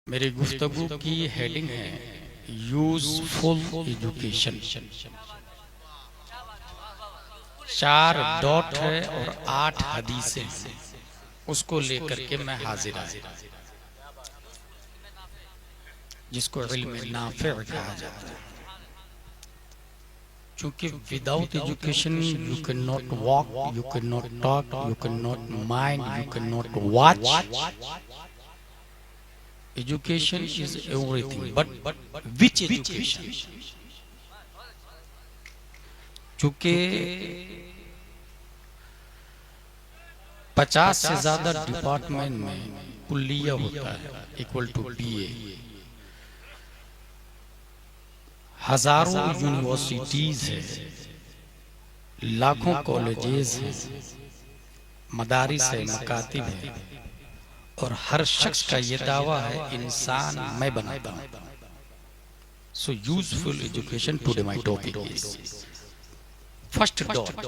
मेरी गुफ्तगू की हेडिंग है यूजफुल एजुकेशन। 4 डॉट है और 8 हदीसें हैं, उसको लेकर के मैं हाजिर आया, जिसको इल्म नाफिअ कहा जाता है। क्योंकि without education you can not walk, you can not talk, you can not mind, you can not watch. Education is everything, but which education? चूंकि 50 से ज्यादा डिपार्टमेंट में कुल्लिया होता है इक्वल टू BA, हजारों यूनिवर्सिटीज है, लाखों कॉलेजेस है, मदारिस है, मकातिब है, और हर शख्स का ये दावा है इंसान मैं बनाता हूं। So useful education today my topic is first dot.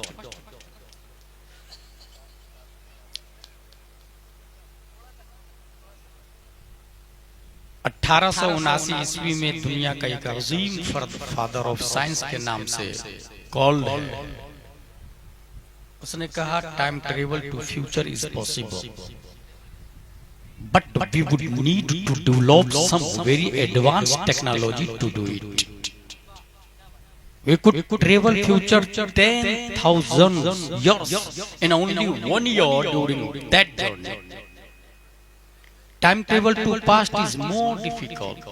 1879 ईस्वी में दुनिया का एक अजीम फर्द फादर ऑफ साइंस के नाम से कॉल्ड है। उसने कहा time travel to future is possible, but we would need to develop some very advanced technology to do it. We could travel future 10,000 years in only 1 year during that journey. Time travel to past is more difficult.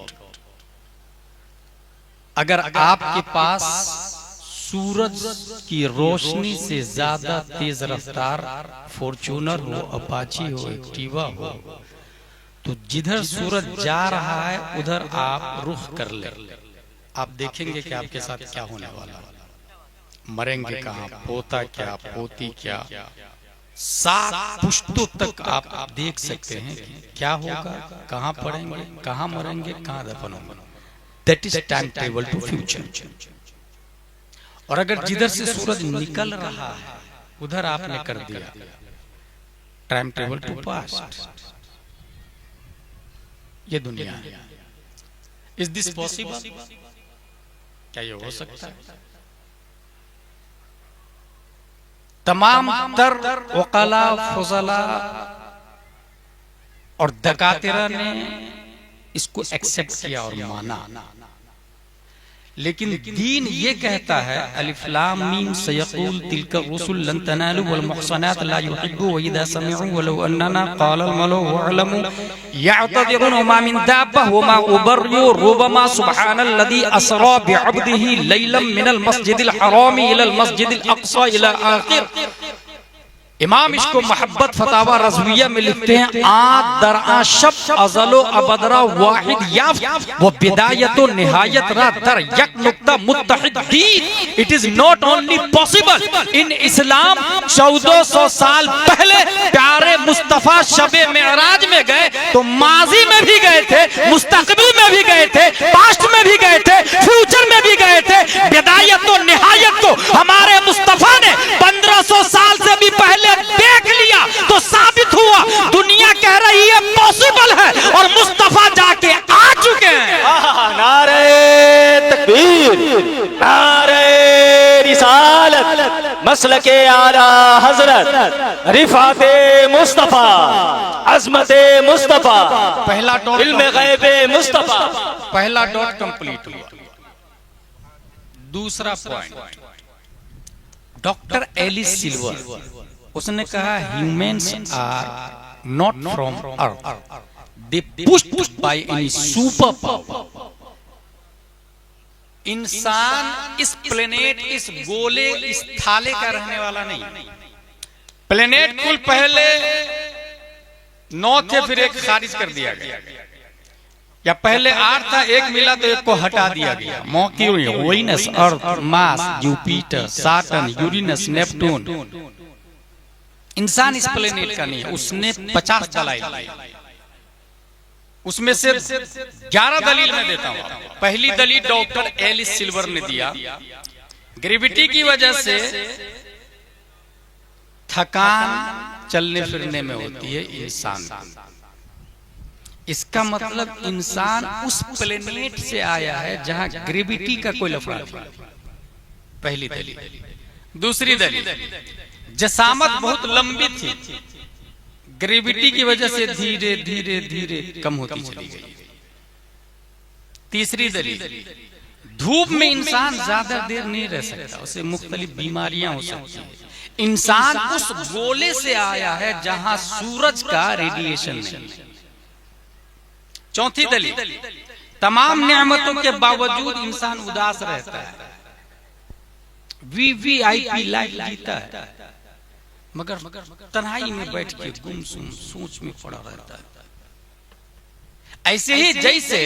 अगर आपके पास सूरज की रोशनी से ज्यादा तेज रफ्तार Fortuner हो, Apache हो, Activa हो, तो जिधर सूरज जा रहा है उधर आप रुख कर ले। आप देखेंगे कि आपके साथ क्या होने वाला, मरेंगे कहाँ, पोता क्या, पोती क्या, 7 पुश्तों तक आप देख सकते हैं कि क्या होगा, कहाँ पड़ेंगे, कहाँ मरेंगे, कहाँ दफन होंगे। That is time travel to future. और अगर जिधर से सूरज निकल रहा है उधर आपने कर दिया टाइम ट्रेवल टू पास्ट। ये दुनिया है। Is this possible? क्या ये हो सकता है? तमाम तर वकला, फुजला और दकातिरा ने इसको एक्सेप्ट किया और माना, लेकिन दीन ये कहता है अलिफ लाम मीम सयक़ूल तिल्का रुसुल लन तनालू वल मुहसनात ला युहिब्बु व इज़ा समिअू वलौ अन्ना क़ाल अल मलउ वअलमू यअतदिरुन मा मिन दाब्बा व मा उबर्रु रुबमा सुब्हानल्लज़ी असरा बिअब्दिही लैलन मिनल मस्जिदिल हरामी इलल मस्जिदिल अक़सा इला आखिर। इमाम इसको मोहब्बत फतावा रज़विया में लिखते हैं आद दरआ शब अज़लो अबदरा वाहिद याफ़ वो बिदायतो निहायत रा दर यक नुक्ता मुत्तहिद दीन। It is not only possible in Islam. 1400 साल पहले प्यारे मुस्तफा शबे मेराज में गए तो माजी में भी गए थे, मुस्तकबिल में भी गए थे, पास्ट में भी गए थे, फ्यूचर में भी गए थे। बिदायतो निहायत को हमारे मुस्तफा ने 1500 साल से भी पहले देख लिया तो साबित हुआ दुनिया कह रही है पॉसिबल है और मुस्तफा जाके आ चुके हैं। नारे तकबीर, नारे रिसालत, मसलके आला हजरत, रिफाते मुस्तफा, अजमते मुस्तफा, पहला डॉट इल्मे गैबे मुस्तफा। पहला डॉट कंप्लीट हुआ। दूसरा पॉइंट, डॉक्टर एलिस सिल्वर, उसने कहा humans are not from earth, they pushed by any super power. इंसान इस प्लेनेट, इस गोले, इस थाले का रहने वाला नहीं। प्लेनेट कुल पहले 9 थे, फिर एक खारिज कर दिया गया, या पहले 8 था, एक मिला तो एक को हटा दिया गया। Mercury, Venus, Earth, Mars, Jupiter, Saturn, Uranus, Neptune. इंसान इस प्लेनेट का नहीं है। उसने 50 दलाइल, उसमें से 11 दलील मैं देता हूं। पहली दलील डॉक्टर एलिस सिल्वर ने दिया, ग्रेविटी की वजह से थकान चलने फिरने में होती है इंसान। इसका मतलब इंसान उस प्लेनेट से आया है जहां ग्रेविटी का कोई लफड़ा नहीं। पहली दलील। दूसरी दलील, जसामत बहुत लंबी थी, ग्रेविटी की वजह से धीरे धीरे धीरे कम होती चली गई। तीसरी दलील, धूप में इंसान ज्यादा देर नहीं रह सकता, उसे मुख्तलिफ बीमारियां हो सकती हैं। इंसान उस गोले से आया है जहां सूरज का रेडिएशन नहीं। चौथी दलील, तमाम नेमतों के बावजूद इंसान उदास रहता है, वीवीआईपी लाइफ जीता है, मगर तन्हाई में बैठ के गुमसुम सोच में पड़ा रहता है। ऐसे ही जैसे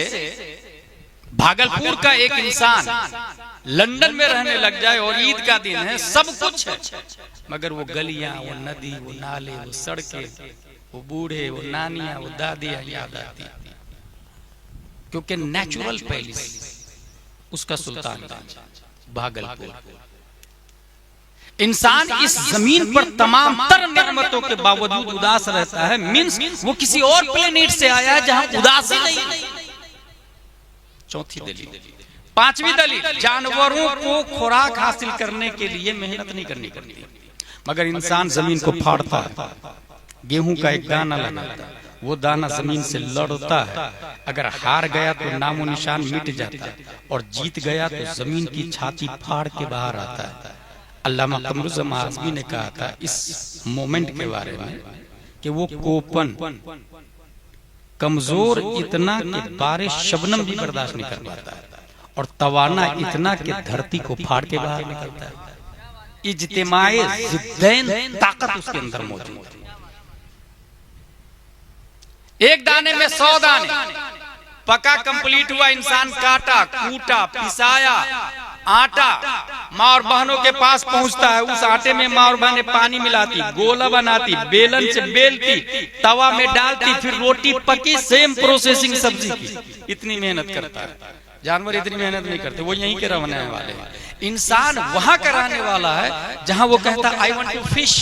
भागलपुर का एक इंसान लंदन में रहने लग जाए और ईद का दिन है, सब कुछ है, मगर वो गलियां, वो नदी, वो नाले, वो सड़कें, वो बूढ़े, वो नानियां, वो दादियां याद आती, क्योंकि नेचुरल पैलेस उसका सुल्तान भागलपुर। इंसान इस जमीन पर तमाम तर नेमतों के बावजूद उदास रहता है, मींस वो किसी और प्लेनेट से आया है जहां उदासी नहीं। चौथी दलील। पांचवी दलील, जानवरों को खुराक हासिल करने के लिए मेहनत नहीं करनी पड़ती, मगर इंसान जमीन को फाड़ता है, गेहूं का एक दाना लगाता है, वो दाना जमीन से लड़ता है, अगर हार गया तो नामो निशान मिट जाता है, और जीत गया तो जमीन की छाती फाड़ के बाहर आता है। अल्लामा कमरुज़्ज़मान आज़मी ने कहा था इस मोमेंट के बारे में कि वो कोपन कमजोर इतना कि बारिश शबनम भी बर्दाश्त नहीं कर पाता है, और तवाना इतना कि धरती को फाड़ के बाहर निकलता है। इज्तिमाए ज़िद्दैन ताकत उसके अंदर मौजूद है। एक दाने में 100 दाने, पका कंप्लीट हुआ, इंसान काटा, कूटा, पिसाया, आटा माँ और बहनों के पास पहुंचता है, उस आटे में माँ और बहनें पानी मिलाती, गोला बनाती, बेलन से बेलती, तवा में डालती, फिर रोटी पकी, सेम प्रोसेसिंग सब्जी की। इतनी मेहनत करता है, जानवर इतनी मेहनत नहीं करते, वो यहीं के रहने वाले हैं। इंसान वहां कराने वाला है जहां वो कहता है आई वांट टू फिश,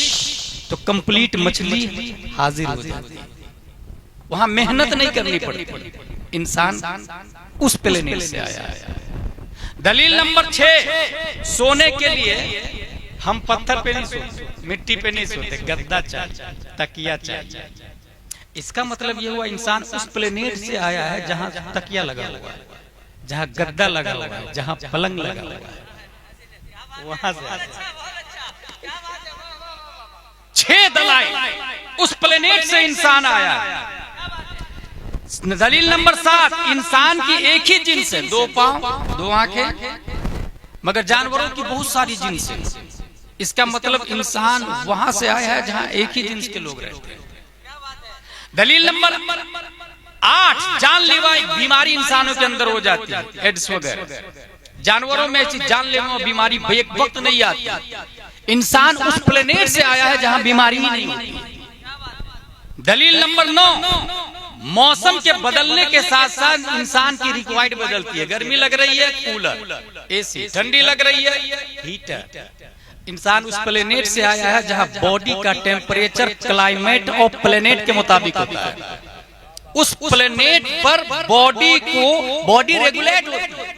तो कंप्लीट मछली हाजिर हो जाती है, वहां मेहनत नहीं करनी पड़ती। इंसान उस प्लेनेट से आया है। दलील नंबर 6, सोने के लिए हम पत्थर पे नहीं सोते, मिट्टी पे नहीं सोते, गद्दा चाहिए, तकिया चाहिए। इसका मतलब यह हुआ इंसान उस प्लेनेट से आया है जहां तकिया लगा हुआ है, जहां गद्दा लगा हुआ है, जहां पलंग लगा हुआ है, वहां से 6 दलाइल उस प्लेनेट से इंसान आया है। दलील नंबर 7, इंसान की एक ही जिन्स है, 2 पांव, 2 आंखें, मगर जानवरों की बहुत सारी जिन्स है। इसका मतलब इंसान वहां से आया है जहां एक ही जिन्स के लोग रहते हैं। दलील नंबर 8, जानलेवा बीमारी इंसानों के अंदर हो जाती है, एड्स वगैरह। जानवरों में ऐसी जानलेवा बीमारी एक वक्त नहीं आती, इंसान उस प्लेनेट से आया है जहां बीमारी ही नहीं होती। दलील नंबर 9, मौसम के बदलने के साथ साथ इंसान की रिक्वायर्ड बदलती है। गर्मी लग रही है, कूलर, एसी, ठंडी लग रही है, हीटर। इंसान उस प्लेनेट से आया है जहां बॉडी का टेम्परेचर क्लाइमेट और प्लेनेट के मुताबिक होता है। उस प्लेनेट पर बॉडी रेगुलेट होती है,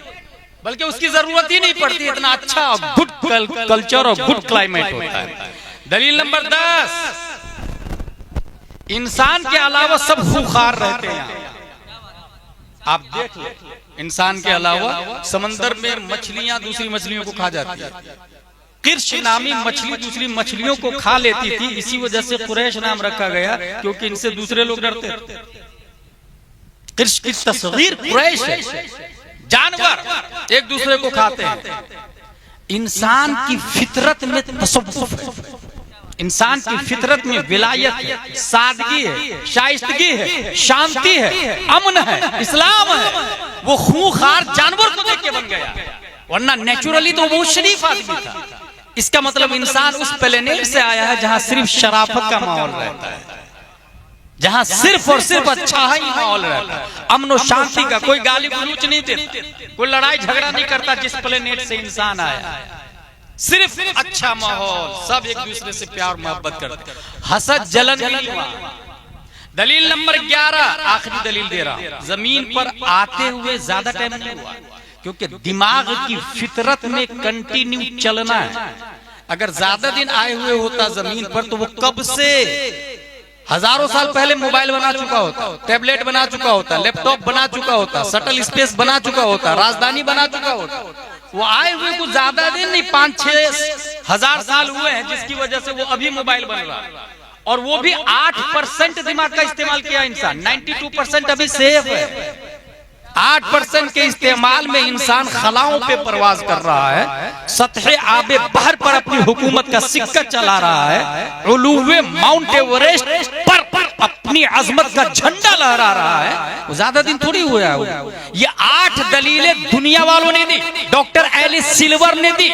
बल्कि उसकी जरूरत ही नहीं पड़ती, इतना अच्छा गुड कल्चर और गुड क्लाइमेट होता है। दलील नंबर 10, इंसान के अलावा सब खूंखार रहते हैं। आप देख ले, इंसान के अलावा समंदर में मछलियां दूसरी मछलियों को खा जाती है। किर्श नामी मछली दूसरी मछलियों को खा लेती थी, इसी वजह से कुरैश नाम रखा गया, क्योंकि इनसे दूसरे लोग डरते थे। किर्श की तस्वीर कुरैश है। जानवर एक दूसरे को खाते हैं। इंसान की फितरत में तसव्वुफ है, इंसान की फितरत में विलायत है, सादगी है, शाइस्तगी है, शांति है, अमन है, इस्लाम है। वो खूंखार जानवर को देख के बन गया, वरना नेचुरली तो वो शरीफ आदमी था। इसका मतलब इंसान उस प्लेनेट से आया है जहां सिर्फ शराफत का माहौल रहता है, जहां सिर्फ और सिर्फ अच्छा ही माहौल रहता है, अमन और शांति का। कोई गाली गलौज नहीं देता, कोई लड़ाई झगड़ा नहीं करता। जिस प्लेनेट से इंसान आया सिर्फ अच्छा माहौल, सब एक दूसरे से प्यार मोहब्बत करते, हसद जलन नहीं हुआ। दलील नंबर 11, आखिरी दलील दे रहा हूं। जमीन पर आते हुए ज्यादा टाइम नहीं हुआ, क्योंकि दिमाग की फितरत में कंटिन्यू चलना है। अगर ज्यादा दिन आए हुए होता जमीन पर तो वो कब से हजारों साल पहले मोबाइल बना चुका होता, टैबलेट बना चुका होता, लैपटॉप बना चुका होता, शटल स्पेस बना चुका होता, राजधानी बना चुका होता। वो आए हुए कुछ ज्यादा दिन नहीं, 5-6 हजार साल हुए हैं, जिसकी वजह से वो अभी मोबाइल बन रहा है। और वो भी 8% दिमाग का इस्तेमाल किया इंसान, 92% अभी सेफ है। 8% के इस्तेमाल में इंसान खलाओं पे परवाज कर रहा है, सतह आबे बहर पर अपनी हुकूमत का सिक्का चला रहा है, उलूवे माउंट एवरेस्ट पर अपनी अजमत का झंडा लहरा रहा है। ज्यादा दिन थोड़ी हुआ है। ये 8 दलीलें दुनिया वालों ने दी, डॉक्टर एलिस सिल्वर ने दी,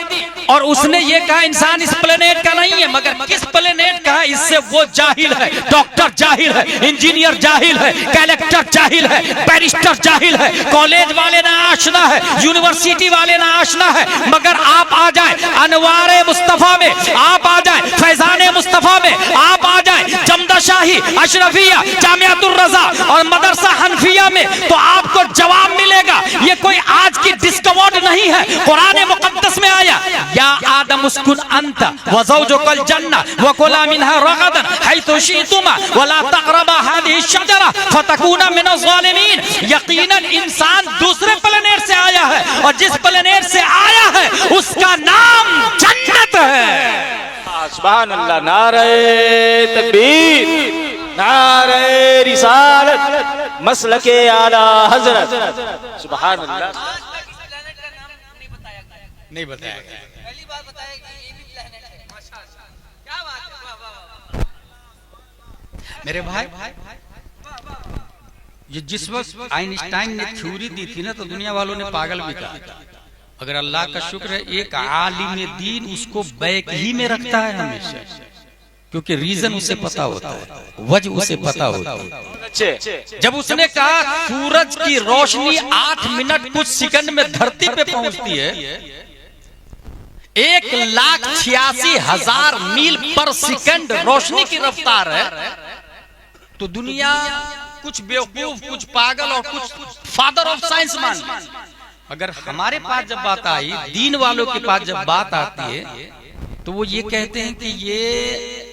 और उसने ये कहा इंसान इस प्लेनेट का नहीं है। मगर किस प्लेनेट का है, इससे वो जाहिल है, डॉक्टर जाहिल है, इंजीनियर जाहिल है, कलेक्टर जाहिल है, बैरिस्टर जाहिल है, कॉलेज वाले ना आशना है, यूनिवर्सिटी वाले ना आशना है। मगर आप आ जाए अनवारे मुस्तफा में, आप आ जाए फैजाने मुस्तफा में, आप आ जाए जमदा शाही, अशरफिया, जामियातुर रजा और मदरसा हनफिया में, तो आपको जवाब मिलेगा। ये कोई आज की डिस्कवर्ड नहीं है, कुरान मुकद्दस में आया, या आदम उस्कुन अंत व ज़ौजुकल जन्नह व कुला मिनहा रगदन हैथु शि'तुमा व ला तक़रबा हादिहि शजरा फतकूना मिनज़ ज़ालिमीन। यकीनन इंसान दूसरे प्लेनेट से आया है, और जिस प्लेनेट से आया है उसका नाम जन्नत है। सुभान अल्लाह, नारे तकबीर, नारे रिसालत, मसलके आला हजरत, सुभान अल्लाह। नहीं बताया गया, पहली बार बताया कि ये भी प्लेनेट है। माशाअल्लाह, क्या बात है, वाह वाह वाह। मेरे भाई, ये जिस वक्त आइंस्टाइन ने थ्योरी दी थी ना, तो दुनिया वालों ने पागल भी कहा। अगर अल्लाह का शुक्र है, एक आलिम दीन उसको बैक ही में रखता है हमेशा, क्योंकि रीजन उसे पता होता है, वजह उसे पता होता है। जब उसने कहा सूरज की रोशनी 8 मिनट कुछ सेकंड में धरती पे पहुंचती है, 1,86,000 मील पर सेकंड रोशनी की रफ्तार है, तो दुनिया कुछ बेवकूफ, कुछ पागल और कुछ फादर ऑफ साइंस मान। अगर हमारे पास जब बात आई, दीन वालों के पास जब बात आती है, तो वो ये कहते हैं कि ये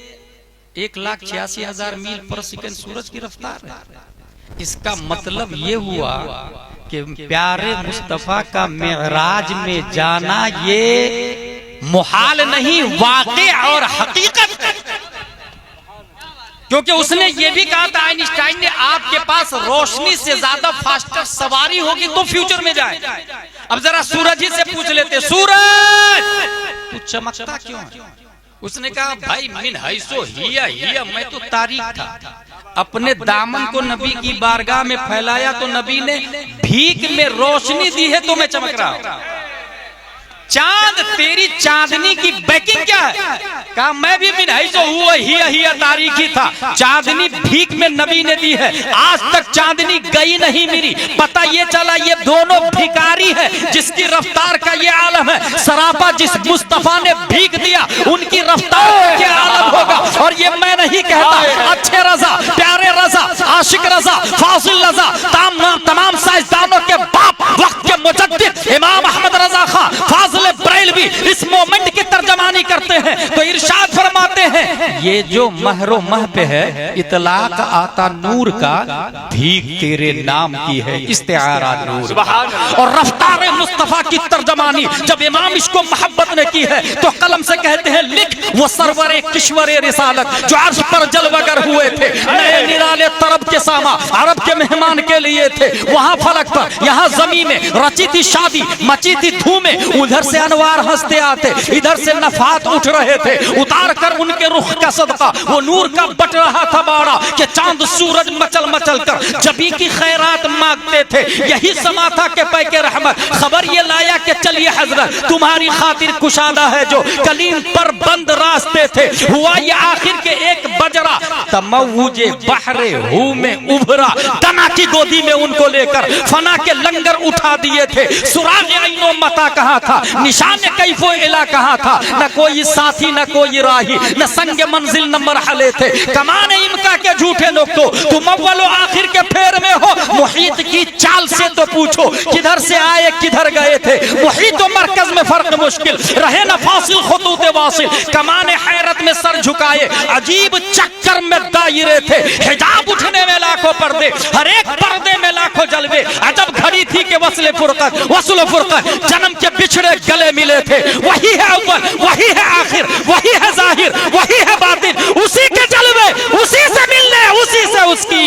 1,86,000 मील पर सेकंड सूरज की रफ्तार है। इसका मतलब ये हुआ कि प्यारे मुस्तफा का मेराज में जाना ये मुहाल नहीं, वाक़ई और हकीकत है। क्योंकि उसने ये भी कहा था आइंस्टाइन ने, आपके पास रोशनी से ज्यादा फास्टर सवारी होगी तो फ्यूचर में जाए। अब जरा सूरज ही से पूछ लेते, सूरज तू चमकता क्यों है? उसने कहा भाई मिन हैसो हिया, मैं तो तारीख था। अपने दामन को नबी की बारगाह में फैलाया तो नबी ने भीख में रोशनी दी है, तो मैं चमक रहा हूं। चांद तेरी चांदनी की बैकिंग क्या है? कहा मैं भी मिनाई जो हुआ ही तारीखी था, चांदनी भीख में नबी ने दी है, आज तक चांदनी गई नहीं मेरी। पता ये चला ये दोनों भिखारी है, जिसकी रफ्तार का ये आलम है। सरापा जिस मुस्तफा ने भीख दिया उनकी रफ्तार क्या आलम होगा। और ये मैं नहीं कहता, अच्छे रजा, प्यारे रजा, आशिक रजा, फासिल रजा, तमाम साइंसदानों के बाप, वक्त के मुजद्दिद इमाम अहमद रजा खां फाजिल बरेलवी इस मोमेंट की तर्जमानी करते हैं, तो इरशाद फरमाते हैं ये जो महरो मह पे है, इतलाक आता नूर का, भीख तेरे नाम की है, इस्तिआरा नूर। और रफ्तार मुस्तफा की तर्जमानी जब इमाम इसको मोहब्बत ने की है, तो कलम से कहते हैं लिख, वो सरवरे किश्वरे रिसालत जो अर्श पर जलवगर हुए थे, नए निराले तरब के सामा अरब के मेहमान के लिए थे। वहां फलक पर, यहाँ जमीन में रची थी शादी, मची थी धूमें, उधर से अनवार हंसते आते, इधर से नफात उठ रहे थे। उतार कर उनके रुख का सदका वो नूर का बट रहा था बाड़ा, कि चांद सूरज मचल मचल कर जबी की खैरात मांगते थे। यही समा था कि पैके रहमत खबर ये लाया कि चलिए हजरत तुम्हारी खातिर कुशादा है, जो कलीम पर बंद रास्ते थे। हुआ ये आखिर के एक बजरा, तमव्वुजे बहरे हू में उभरा, दना की गोदी में उनको लेकर फना के लंगर उठा दिए थे। सुराग ऐनो मता कहाँ था, निशान कैफो इला कहाँ था, न कोई साथी न कोई राही, न संग मन मंजिल न मरहले थे, कमाने इमका के झूठे लोग तो तुम अव्वल व आखिर के फेर में हो। मुहीत की चाल से तो पूछो किधर से आए किधर गए थे। मुहीत व मरकज में फर्क मुश्किल रहे न फासिल खुतूत वासिल। कमाने हैरत में सर झुकाए अजीब चक्कर में दायरे थे। हिजाब उठने में लाखों पर्दे, हर एक पर्दे में लाखों जलवे। अजब घड़ी थी कि वस्ल फुरकत जन्म के बिछड़े गले मिले थे। वही है अव्वल, वही है आखिर, वही है जाहिर, वही है बातिन। उसी के जलवे, उसी से मिलने, उसी से उसकी।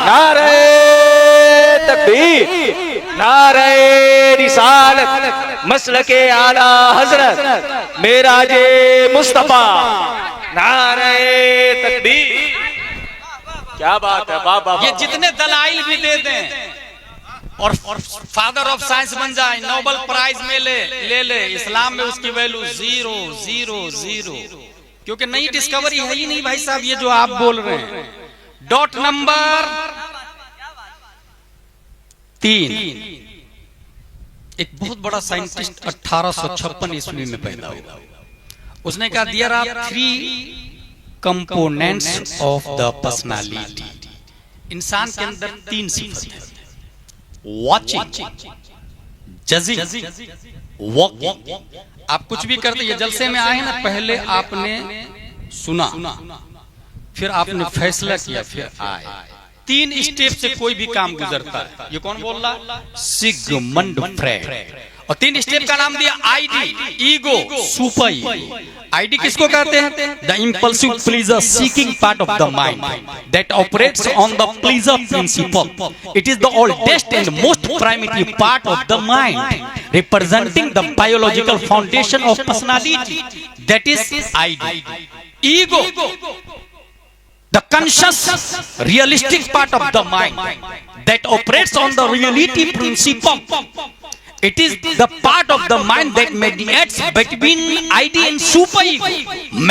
नारे तकबीर, नारे रिसालत, मसलके आला हजरत, मेराजे मुस्तफा। नारे तकबीर, क्या बात है बाबा। ये जितने दलाइल भी दे दें और फादर ऑफ साइंस बन जाए, नोबेल प्राइज में ले इस्लाम में उसकी वैल्यू 0 0 0, क्योंकि नई डिस्कवरी है ही नहीं भाई साहब ये जो आप बोल रहे हैं। डॉट नंबर 3, एक बहुत बड़ा साइंटिस्ट 1856 ईस्वी में पैदा हुआ। उसने कहा there are 3 components of the personality. इंसान के अंदर 3 सिफत है, वॉचिंग, जजिंग, वॉकिंग। आप कुछ भी करते, ये जलसे में आए ना, पहले आपने सुना, फिर आपने फैसला किया, फिर आए। 3 स्टेप से कोई भी काम गुजरता है। ये कौन बोल रहा? Sigmund Freud. और 3 स्टेप का नाम दिया id, ego, super ego. Id किसको कहते हैं? The impulsive pleasure seeking part of the mind that operates on the pleasure principle. It is the oldest and most primitive part of the mind, representing the biological foundation of personality, that is id. Ego, the conscious realistic part of the mind that operates on the reality principle. It is the part of the mind that mediates between ID and super ego,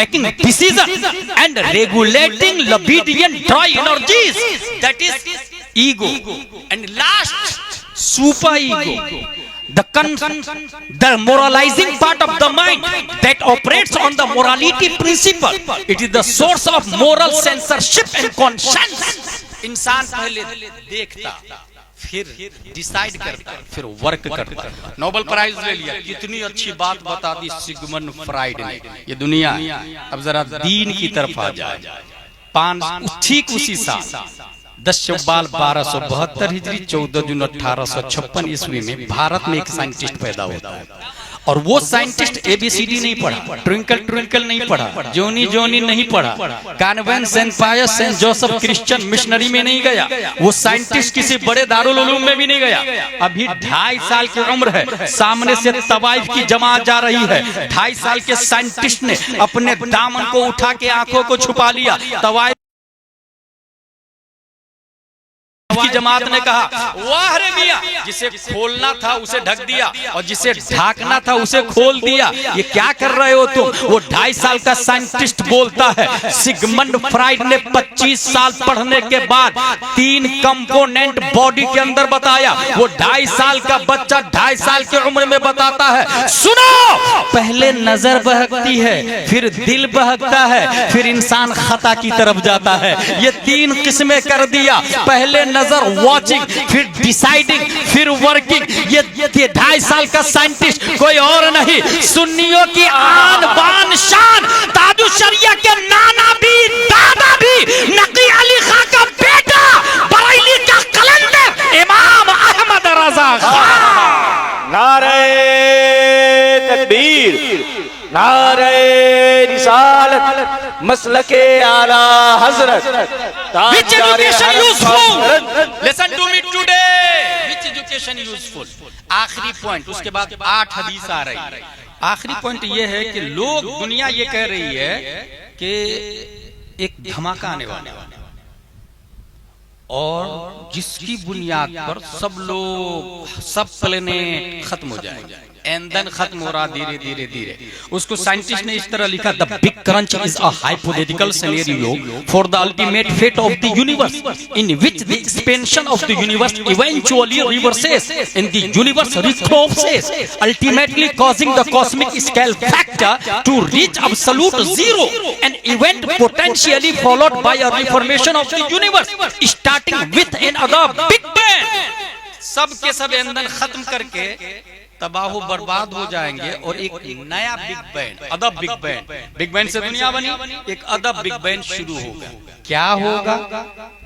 making decisions and regulating libidinal dry energies, that is ego. And last, super ego, the moralizing part of the mind that operates on the morality principle. It is the source of moral censorship and conscience. इंसान पहले देखता, फिर decide करता, फिर work करता। Nobel prize ले लिया। कितनी अच्छी बात बता दी सिगमंड फ्रायड ने। ये दुनिया अब जरा दीन की तरफ आ जाए। ठीक उसी साल 10 शव्वाल 1272 हिजरी 14 जून 1856 ईस्वी में भारत में एक साइंटिस्ट पैदा होता है। और वो साइंटिस्ट ABCD नहीं पढ़ा, ट्विंकल ट्विंकल नहीं पढ़ा, जोनी जोनी नहीं पढ़ा, कॉन्वेंट सेंट पायस सेंट जोसेफ क्रिश्चियन मिशनरी में नहीं गया। वो साइंटिस्ट किसी बड़े दारुल उलूम में भी नहीं गया। अभी 2.5 साल की उम्र है, सामने से तवाइफ की जमात जा रही है। 2.5 साल के साइंटिस्ट ने अपने दामन को उठा के आंखों को छुपा लिया। तवाइफ की जमात ने कहा वाह रे मियां, जिसे खोलना था उसे ढक दिया और जिसे ढाकना था उसे खोल दिया। ये क्या कर रहे हो तुम? वो 2.5 साल का साइंटिस्ट बोलता है। सिगमंड फ्रायड ने 25 साल पढ़ने के बाद 3 कंपोनेंट बॉडी के अंदर बताया। वो 2.5 साल का बच्चा 2.5 साल की उम्र में बताता है, सुनो, पहले नजर बहकती है, फिर दिल बहकता है, फिर इंसान खता की तरफ जाता है। ये 3 किस्में कर दिया। पहले नजर वॉचिंग, फिर डिसाइडिंग, फिर वर्किंग। ये 2.5 साल का साइंटिस्ट कोई और नहीं, सुन्नियों की आन बान शान, ताजु शरिया के नाना भी दादा भी, नकी अली खां का बेटा, बरेली का कलंदर इमाम अहमद रजा खान। नारे तकबीर, नारे रिसालत, मसलके आला हजरत। Which education useful? Listen to me today. Which education useful? आखिरी पॉइंट, उसके बाद 8 हदीस आ रही है। आखिरी पॉइंट ये है कि लोग, दुनिया ये कह रही है कि एक धमाका आने वाला है और जिसकी बुनियाद पर सब लोग, सब प्लेनेट खत्म हो जाएंगे। ईंधन खत्म हो रहा धीरे धीरे धीरे। उसको साइंटिस्ट ने इस तरह लिखा, the big crunch is a hypothetical scenario for the ultimate fate of the universe in which the expansion of the universe eventually reverses in the universe retrocesses ultimately causing the cosmic scale factor to reach absolute zero, an event potentially followed by a reformation of the universe starting with another big bang. सब के सब ईंधन खत्म करके तबाह बर्बाद हो जाएंगे और एक नया बिग बैंग, अदब बिग बैंग, बिग बैंग से दुनिया बनी, एक अदब बिग बैंग शुरू होगा। क्या होगा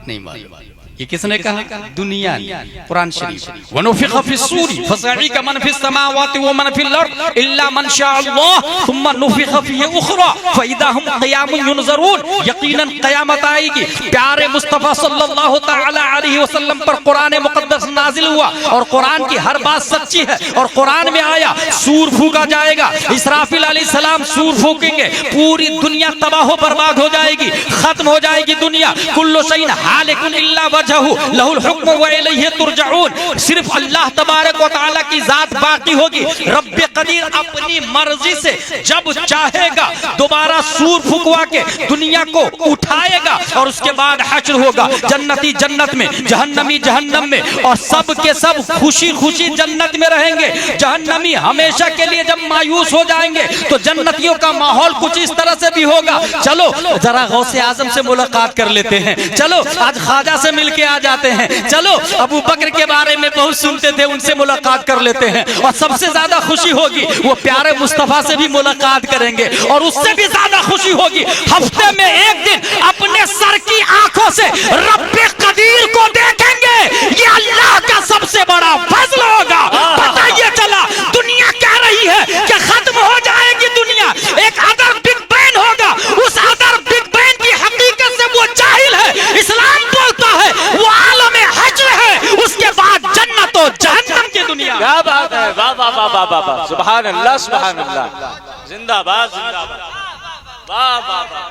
नहीं मालूम। ये किसने कहा? दुनिया ने। कुरान शरीफ, वनुफिख़ फ़िस्सूरी फ़सइक़ मन फ़िस समावाति व मन फ़िल अर्द इल्ला मन शाअ अल्लाह सुम्मा नुफ़िख़ फ़ीहि उख़रा फ़इज़ा हुम क़ियामुन युनज़रून। यकीनन क़यामत आएगी। प्यारे मुस्तफ़ा सल्लल्लाहु तआला अलैहि वसल्लम पर कुरान मुक़द्दस नाज़िल हुआ और कुरान की हर बात सच्ची है। और कुरान में आया सूर फूका जाएगा, इसराफिल अलैहिस्सलाम सूर फूकेंगे, पूरी दुनिया तबाह बर्बाद हो जाएगी, खत्म हो जाएगी दुनिया। कुल्लु शैइन हालिकुन इल्ला लहुल हुक्म व इलैहि तुरजऊन। सिर्फ अल्लाह तबारक व तआला की जात बाकी होगी। रब्बे कदीर अपनी मर्जी से जब चाहेगा दोबारा सूर फुकवा के दुनिया को उठाएगा और उसके बाद हश्र होगा। जन्नती जन्नत में, जहन्नमी जहन्नम में, और सब के सब खुशी खुशी जन्नत में रहेंगे। जहन्नमी हमेशा के लिए जब मायूस हो जाएंगे तो जन्नतियों का माहौल कुछ इस तरह से भी होगा। चलो जरा गौसे आजम से मुलाकात कर लेते हैं, चलो आज ख्वाजा से मिलके आ जाते हैं, चलो अबू बकर के बारे में बहुत सुनते थे उनसे मुलाकात कर लेते हैं। और सबसे ज्यादा खुशी होगी वो प्यारे मुस्तफा से भी मुलाकात करेंगे और उससे भी ज्यादा खुशी होगी हफ्ते में एक दिन अपने सर की आंखों से रब्बे कदीर को देखेंगे। ये अल्लाह का सबसे बड़ा फजल होगा। पता ये चला दुनिया कह रही है कि खत्म हो जाएगी दुनिया, एक अदर बिग बैंग होगा। उस अदर बिग बैंग की हकीकत से वो जाहिल है, इस्लाम बोलता है वो आलम हश्र है, उसके बाद जन्नत और जहन्नम की दुनिया। क्या बात है, वाह वाह वाह वाह वाह वाह, सुभान अल्लाह सुभान अल्लाह, जिंदाबाद जिंदाबाद, वाह वाह वाह।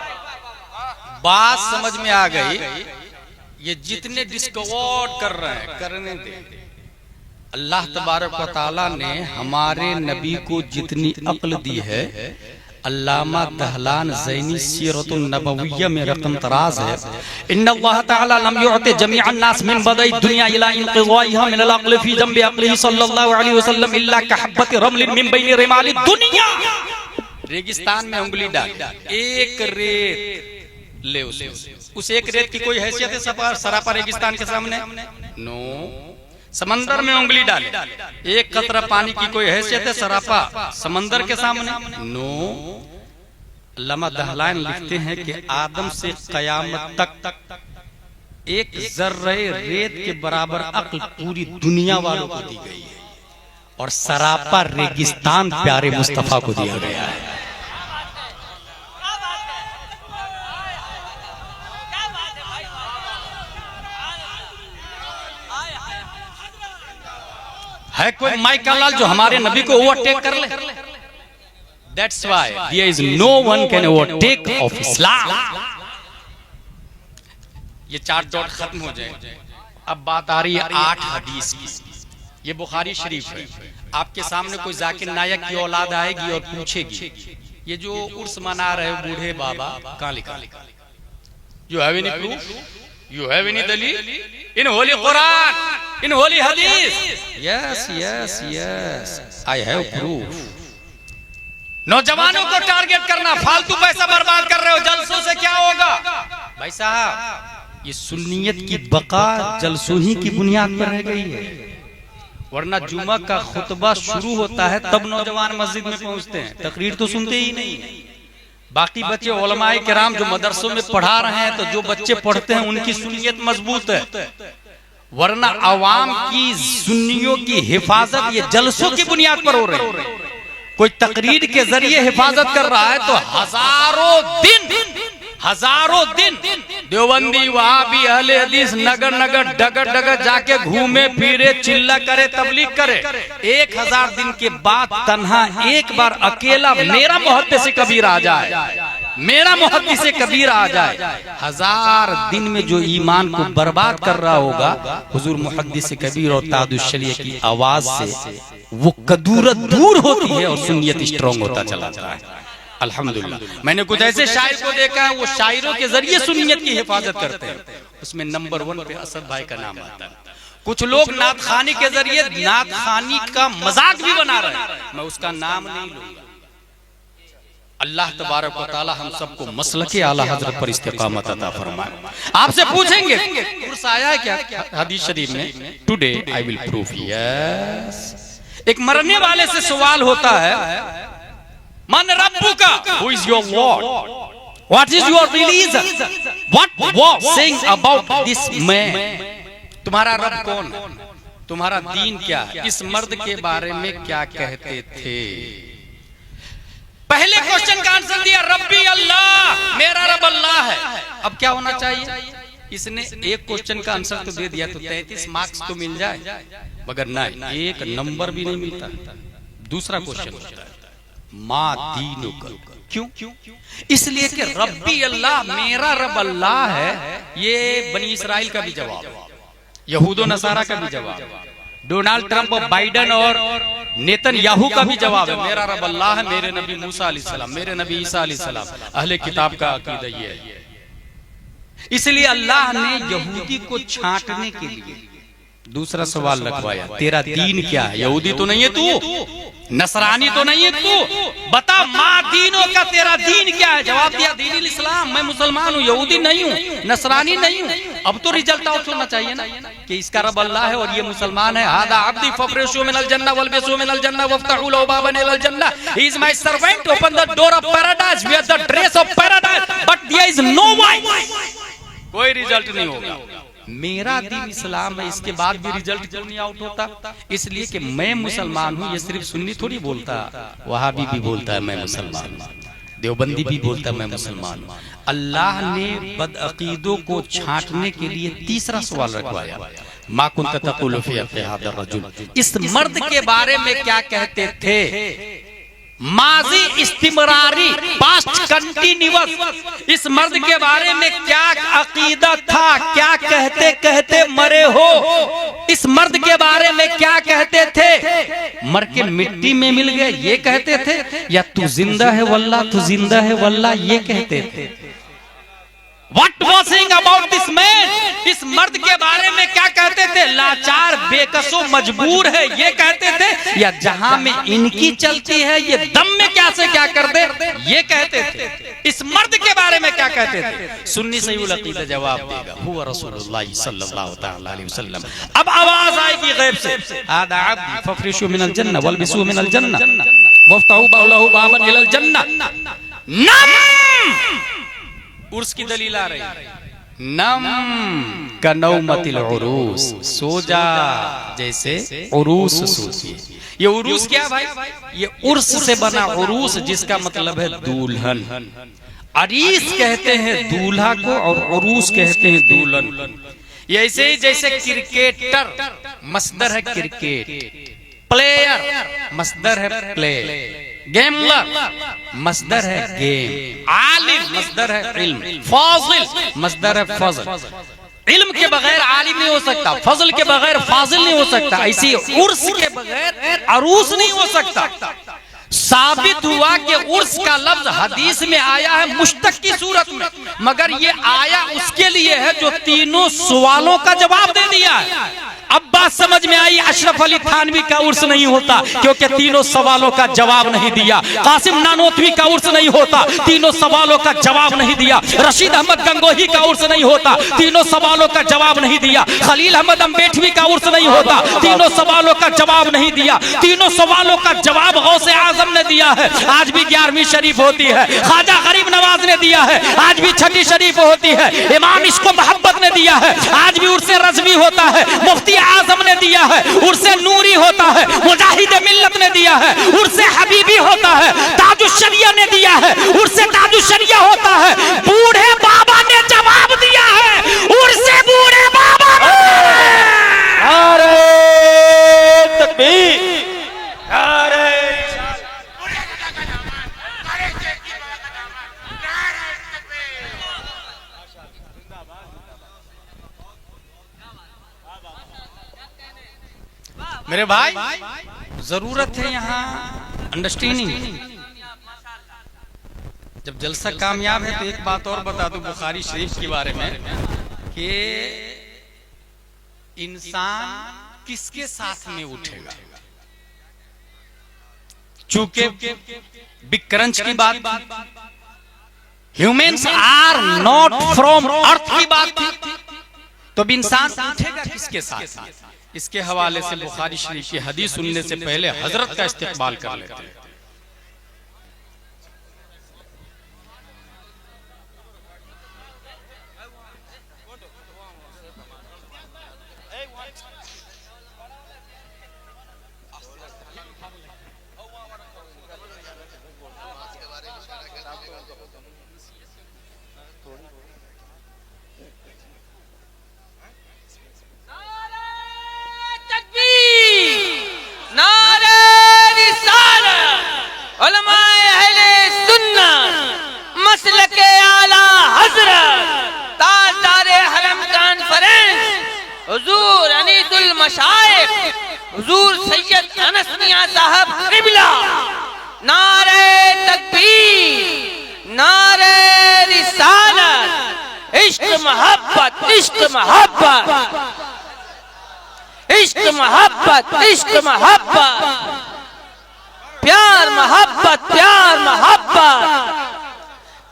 बात समझ में आ गई। ये जितने डिस्कवर कर रहे हैं करने दे। अल्लाह तबारक व तआला ने हमारे नबी को जितनी अक्ल दी है, अल्लामा दहलान ज़ैनी सीरतुन नबविय्या में रकम तराज है। इन्नल्लाह तआला लम युअति जमीअन नास मिन बदई दुनिया इला इंक़िज़ाइहा मिन अल-अक़ल फी जंबि अक़लिही सल्लल्लाहु अलैहि वसल्लम इल्ला कहब्बति रमलिन मिन बैनि रिमालि दुनिया। रेगिस्तान में उंगली डाल, एक रेत ले उस एक रेत की कोई हैसियत है सरापा रेगिस्तान के सामने? नो। समंदर में उंगली डाले, एक कतरा पानी की कोई हैसियत है सरापा समंदर के सामने? नो। अल्लामा दहलान लिखते हैं कि आदम से कयामत तक एक जर्रे रेत के बराबर अक्ल पूरी दुनिया वालों को दी गई है और सरापा रेगिस्तान प्यारे मुस्तफा को दिया गया है। है कोई माइकल लाल जो हमारे नबी को ओवरटेक कर ले? That's why there is no one can overtake of Islam। ये 4 डॉट खत्म हो जाए। अब बात आ रही है 8 हदीस की। ये बुखारी शरीफ है। आपके सामने कोई जाकिर नायक की औलाद आएगी और पूछेगी ये जो उर्स मना रहे हो बूढ़े बाबा कहाँ लिखा? You have any proof? You have any दलील? In holy Quran, in holy hadith? Yes, yes, yes. I have proof. नौजवानों को टारगेट करना, फालतू पैसा बर्बाद कर रहे हो, जलसों से क्या होगा? भाई साहब ये सुन्नियत की बका जलसों ही की बुनियाद पर रह गई है, वरना जुमा का खुतबा शुरू होता है तब नौजवान मस्जिद में पहुंचते हैं, तकरीर तो सुनते ही नहीं। बाकी बच्चे उलमाए किराम जो मदरसों में पढ़ा रहे हैं, तो जो बच्चे पढ़ते हैं उनकी सुन्नियत मजबूत है, वरना अवाम की सुन्नियों की हिफाजत ये जलसों की बुनियाद पर हो रही है। कोई तकरीर के जरिए हिफाजत कर रहा है तो हजारों दिन देवबंदी वहाबी अहले हदीस नगर नगर डगर डगर जाके घूमे फिरे चिल्ला करे तबलीग करे। 1000 दिन के बाद तन्हा एक बार अकेला मेरा मुहद्दिस कबीर आ जाए, मेरा मुहद्दिस कबीर आ जाए, 1000 दिन में जो ईमान को बर्बाद कर रहा होगा हुजूर मुहद्दिस कबीर और ताजुश शरीय की आवाज से वो कदूरत दूर होती है और सुन्नियत स्ट्रांग होता चला जाता है। अल्हम्दुलिल्लाह। मैंने कुछ ऐसे शायर को देखा है, वो शायरों के जरिए सुन्नियत की हिफाजत करते हैं, उसमें नंबर 1 पे असद भाई का नाम आता है। कुछ लोग नात खानी के जरिए नात खानी का मजाक भी बना रहे हैं, मैं उसका नाम नहीं लूंगा। अल्लाह तबारक व तआला हम सबको मसलके आला हजरत पर इस्तिकामत अता फरमाए। आपसे पूछेंगे उर्स आया है क्या हदीस शरीफ में? Today I will prove. Yes. एक मरने वाले से सवाल होता है, मन रब्बुका, who is your lord, what is your religion, what was saying about this man, तुम्हारा रब कौन है, तुम्हारा दीन क्या है, इस मर्द के बारे में क्या कहते थे। पहले क्वेश्चन का आंसर दिया रब्बी अल्लाह, मेरा रब अल्लाह है। अब क्या होना चाहिए? इसने एक क्वेश्चन का आंसर तो दे दिया तो 33 मार्क्स तो मिल जाए, मगर नहीं, एक नंबर भी नहीं मिलता। दूसरा क्वेश्चन होता है माँ दीनुका, क्यों? इसलिए कि रब्बी अल्लाह, मेरा रब अल्लाह है, ये बनी इस्राइल का भी जवाब है, यहूदो नसारा का भी जवाब है, डोनाल्ड ट्रंप और बाइडन और नेतन्याहू का भी जवाब है, मेरा रब अल्लाह है, मेरे नबी मूसा अलैहिस्सलाम, मेरे नबी ईसा अलैहिस्सलाम। अहले किताब का अकीदा ये है। इसलिए अल्लाह ने यहूदी को छांटने के लिए दूसरा सवाल रखवाया, तेरा दीन क्या है? यहूदी तो नहीं है तू, नसरानी तो नहीं है तू, बता माँ दीनों का तेरा दीन क्या है? जवाब दिया दीन इस्लाम, मैं मुसलमान हूँ, यहूदी नहीं हूँ, नसरानी नहीं हूँ। अब तो रिजल्ट आउट होना चाहिए ना कि इसका रब अल्लाह है और ये मुसलमान है। हादा अब्दी फफरिशु मिनल जन्नह वल्बिसु मिनल जन्नह वफ्तहू लहू बाबन इलल जन्नह, he is my servant, open the door of paradise, wear the dress of paradise, but there is no wife. कोई रिजल्ट नहीं होगा। मेरा दीन इस्लाम है, इसके बाद भी रिजल्ट क्यों नहीं आउट होता? इसलिए कि मैं मुसलमान हूँ, ये सिर्फ सुन्नी थोड़ी बोलता, वहाबी भी बोलता है मैं मुसलमान हूँ, देवबंदी भी बोलता है मैं मुसलमान हूँ। अल्लाह ने बदअकीदों को छांटने के लिए तीसरा सवाल रखवाया, मा कुन्त तक़ूलु फ़ी हाज़ा रजुल, इस मर्द के बारे में क्या कहते थे? माजी इस्तिमरारी, पास्ट कंटिन्यूअस, इस मर्द के बारे में क्या अकीदा था? क्या कहते कहते मरे हो? इस मर्द के बारे में क्या कहते थे? मर के मिट्टी में मिल गए ये कहते थे, या तू जिंदा है वल्लाह, तू जिंदा है वल्लाह ये कहते थे? What was saying about this man? इस मर्द के बारे में क्या कहते थे? लाचार, बेकसो, मजबूर है ये कहते थे, या जहां में इनकी चलती है ये दम में क्या से क्या कर दे ये कहते थे? इस मर्द के बारे में क्या कहते थे? सुन्नी सहीउल अकीदा जवाब देगा, हुवा रसूलुल्लाह सल्लल्लाहु तआला अलैहि वसल्लम। अब आवाज आएगी गैब से, हादा अब्दी फफरिशु मिनल जन्नह वल्बिसु मिनल जन्नह वफ्तहू लहू बाबन इलल जन्नह। नम, उर्स की दलील आ रही है, नम कनौमतिल उरूस, सो जा जैसे उरूस सोती है। ये उरूस क्या भाई? ये उर्स से बना उरूस, जिसका मतलब है दुल्हन। अरीस कहते हैं दूल्हा को और उरूस कहते हैं दुल्हन। ये ऐसे ही जैसे क्रिकेटर मसदर है क्रिकेट, प्लेयर मसदर है प्ले, गेमलर मसदर है गेम, आलिम मसदर है इल्म, फाजिल मसदर है फजल। इल्म के बगैर आलिम नहीं हो सकता, फजल के बगैर फाजिल नहीं हो सकता, ऐसी उर्स के बगैर अरूस नहीं हो सकता। साबित हुआ कि उर्स का लफ्ज हदीस में आया है मुश्तक की सूरत में, मगर ये आया उसके लिए है जो तीनों सवालों का जवाब दे दिया है। अब बात समझ में आई, अशरफ अली थानवी का उर्स नहीं होता क्योंकि तीनों सवालों का जवाब नहीं दिया। कासिम नानोतवी का उर्स नहीं होता, तीनों सवालों का जवाब नहीं दिया। रशीद अहमद गंगोही का उर्स नहीं होता, तीनों सवालों का जवाब नहीं दिया। खलील अहमद अम्बेठवी का उर्स नहीं होता, तीनों सवालों का जवाब नहीं दिया। तीनों सवालों का जवाब गौसे आजम ने दिया है, आज भी 11वीं शरीफ होती है। ख्वाजा गरीब नवाज ने दिया है, आज भी 6ठी शरीफ होती है। इमाम इश्क मोहब्बत ने दिया है, आज भी उर्स रज़वी होता है। मुफ्ती आजम ने दिया है, उर्से नूरी होता है। मुजाहिद मिल्लत ने दिया है, उर्से हबीबी होता है। ताजुश्शरिया ने दिया है, उर्से ताजुश्शरिया होता है। बूढ़े बाबा ने जवाब दिया है, उर्से बूढ़े बाबा। नारे तकबीर, नारे मेरे भाई जरूरत है यहाँ अंडरस्टैंडिंग। जब जलसा कामयाब है तो एक बात और बता दूं बुखारी शरीफ के बारे में कि इंसान किसके साथ में उठेगा। चूंकि बिग क्रंच की बात, ह्यूमंस आर नॉट फ्रॉम अर्थ की बात थी, तो भी इंसान उठेगा किसके साथ। इसके हवाले से बुखारी शरीफ की हदीस सुनने से पहले हजरत का इस्तेकबाल कर लेते हैं। हुजूर सैयद अनस मियां साहब क़िबला, नारे तकबीर, नारे रिसालत, इश्क मोहब्बत, इश्क मोहब्बत, इश्क मोहब्बत, इश्क मोहब्बत, प्यार मोहब्बत, प्यार मोहब्बत,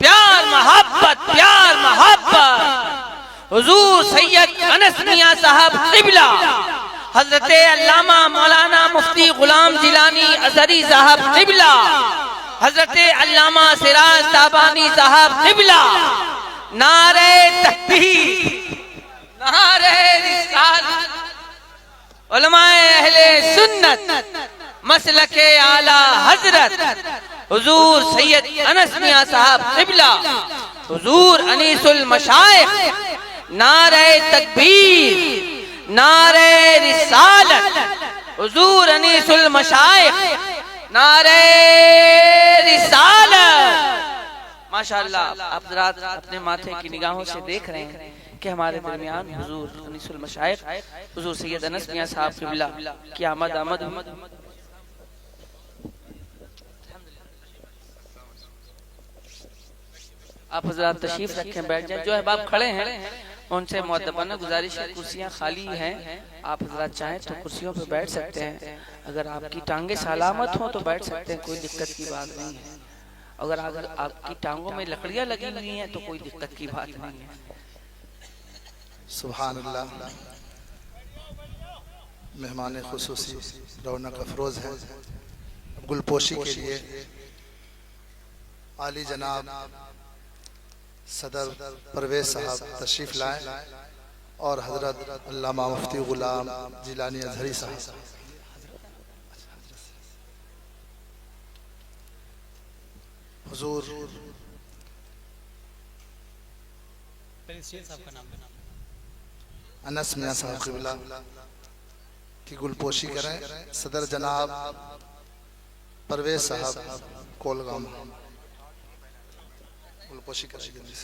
प्यार मोहब्बत, प्यार मोहब्बत। हुजूर सैयद अनस मियां साहब क़िबला, हजरत अल्लामा मौलाना मुफ्ती गुलाम जिलानी अजहरी साहब क़िबला, हजरत अल्लामा सिराज ताबानी साहब क़िबला, नारे तकबीर, नारे रिसालत, उलमाए अहले सुन्नत, मसलके आला हजरत हुजूर सैयद अनस मियां साहब क़िबला, हुजूर अनीसुल मशाइख, नारे तकबीर, नारे रिसालत, हुजूर अनीसुल मशाइख, नारे रिसालत। माशाअल्लाह आप हज़रात अपने माथे की निगाहों से देख रहे हैं कि हमारे दरमियान हुजूर अनीसुल मशाइख, हुजूर सैयद अनस मियां साहब क़िबला की आमद। आप हज़रात तशरीफ रखें, बैठ जाएं। जो अहबाब खड़े हैं उनसे मुअद्दबाना गुजारिश है, कुर्सियां खाली हैं, आप हज़रात चाहें तो कुर्सियों पर बैठ सकते हैं। अगर आपकी टांगे सलामत हो तो बैठ सकते हैं, कोई दिक्कत की बात नहीं है। अगर आपकी टांगों में लकड़ियां लगी हुई हैं तो कोई दिक्कत की बात नहीं है। सुभान अल्लाह। मेहमान खुसूसी रौनक अफरोज है। गुलपोशी के लिए आली जनाब सदर परवेज साहब तशरीफ लाए और हजरत अल्लामा मुफ्ती गुलाम जिलानी अजहरी साहब। हुजूर अनस मियां साहब क़िबला की गुलपोशी करें। सदर जनाब परवेज साहब कोलगाम गुलपोशी करेंगे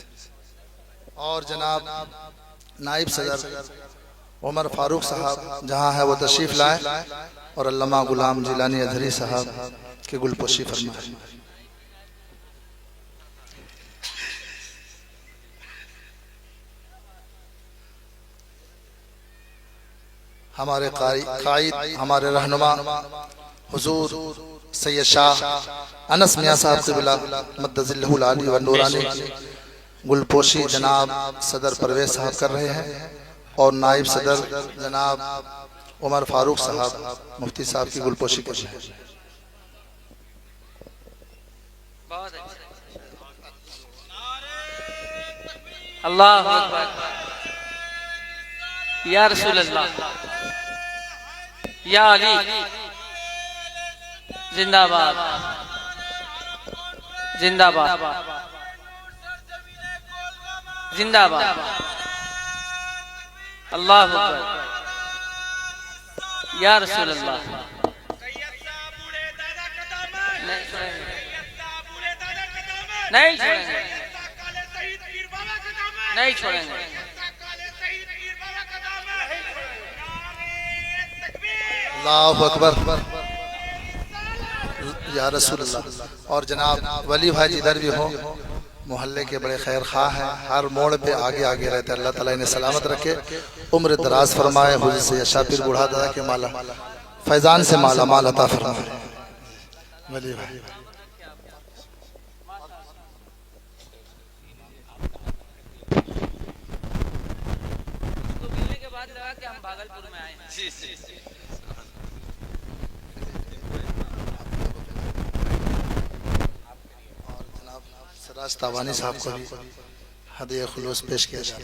और जनाब नाइब सदर उमर फारूक साहब जहां है वो तशरीफ लाए और अल्लामा गुलाम जिलानी अजहरी साहब की गुलपोशी फरमाएं। हमारे कायद, हमारे रहनुमा हुजूर सैयद शाह अनस मियां साहब क़िबला मद्दज़िल्लहुल आली व नूरानी गुलपोशी जनाब सदर परवेज साहब कर रहे हैं और नाइब सदर जनाब उमर फारूक साहब मुफ्ती साहब की गुलपोशी कर रहे हैं। अल्लाहु अकबर, या रसूल अल्लाह, या अली जिंदाबाद, जिंदाबाद, जिंदाबाद। अल्लाहु अकबर, या रसूल अल्लाह। नहीं छोड़ेंगे, नहीं छोड़ेंगे। अल्लाहु अकबर। या रसूलल्लाह। और जनाब वली भाई जिधर भी हो, मोहल्ले के बड़े खैर खा हैं, हर मोड़ पे आगे आगे रहते हैं। अल्लाह ताला इन्हें सलामत रखे, उम्र दराज फरमाए, हुजूर से यशा पीर बूढ़ा दादा के माला फैजान से माला माल अता फरमाए। वली भाई हम भागलपुर में आए हैं। और जनाब सराज तावानी साहब को भी हदिया खुलूस पेश किया जाए।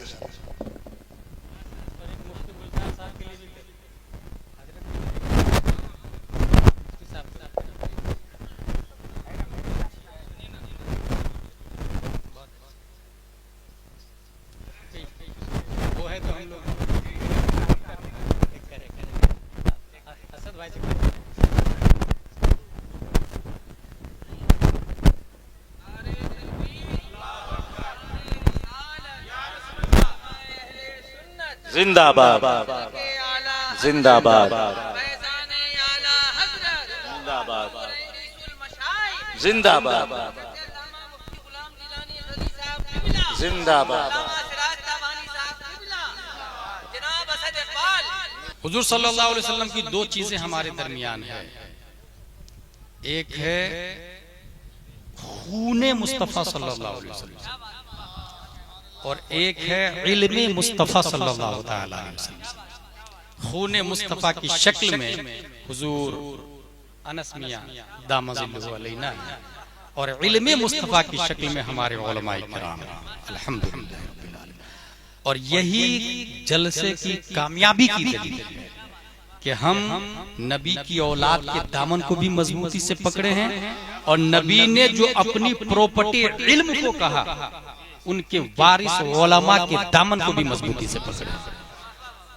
जिंदाबाद जिंदाबाद जिंदाबाद जिंदाबाद जिंदाबाद। हुजूर सल्लल्लाहु अलैहि वसल्लम की दो चीजें हमारे दरमियान है, एक है खूने मुस्तफा सल्लल्लाहु अलैहि वसल्लम और एक है इल्मे मुस्तफा सल्लल्लाहु अलैहि वसल्लम। खूने मुस्तफा की शक्ल में हुजूर अनस मियां दामजिल्लुहु अलैना और इल्मे मुस्तफा की शक्ल में हमारे उलमाए किराम अल्हम्दुलिल्लाह। और यही जलसे की कामयाबी की दलील है कि हम नबी की औलाद के दामन को भी मजबूती से पकड़े हैं और नबी ने जो अपनी प्रॉपर्टी इल्म को कहा उनके वारिस उलमा के दामन को भी मजबूती से पकड़े।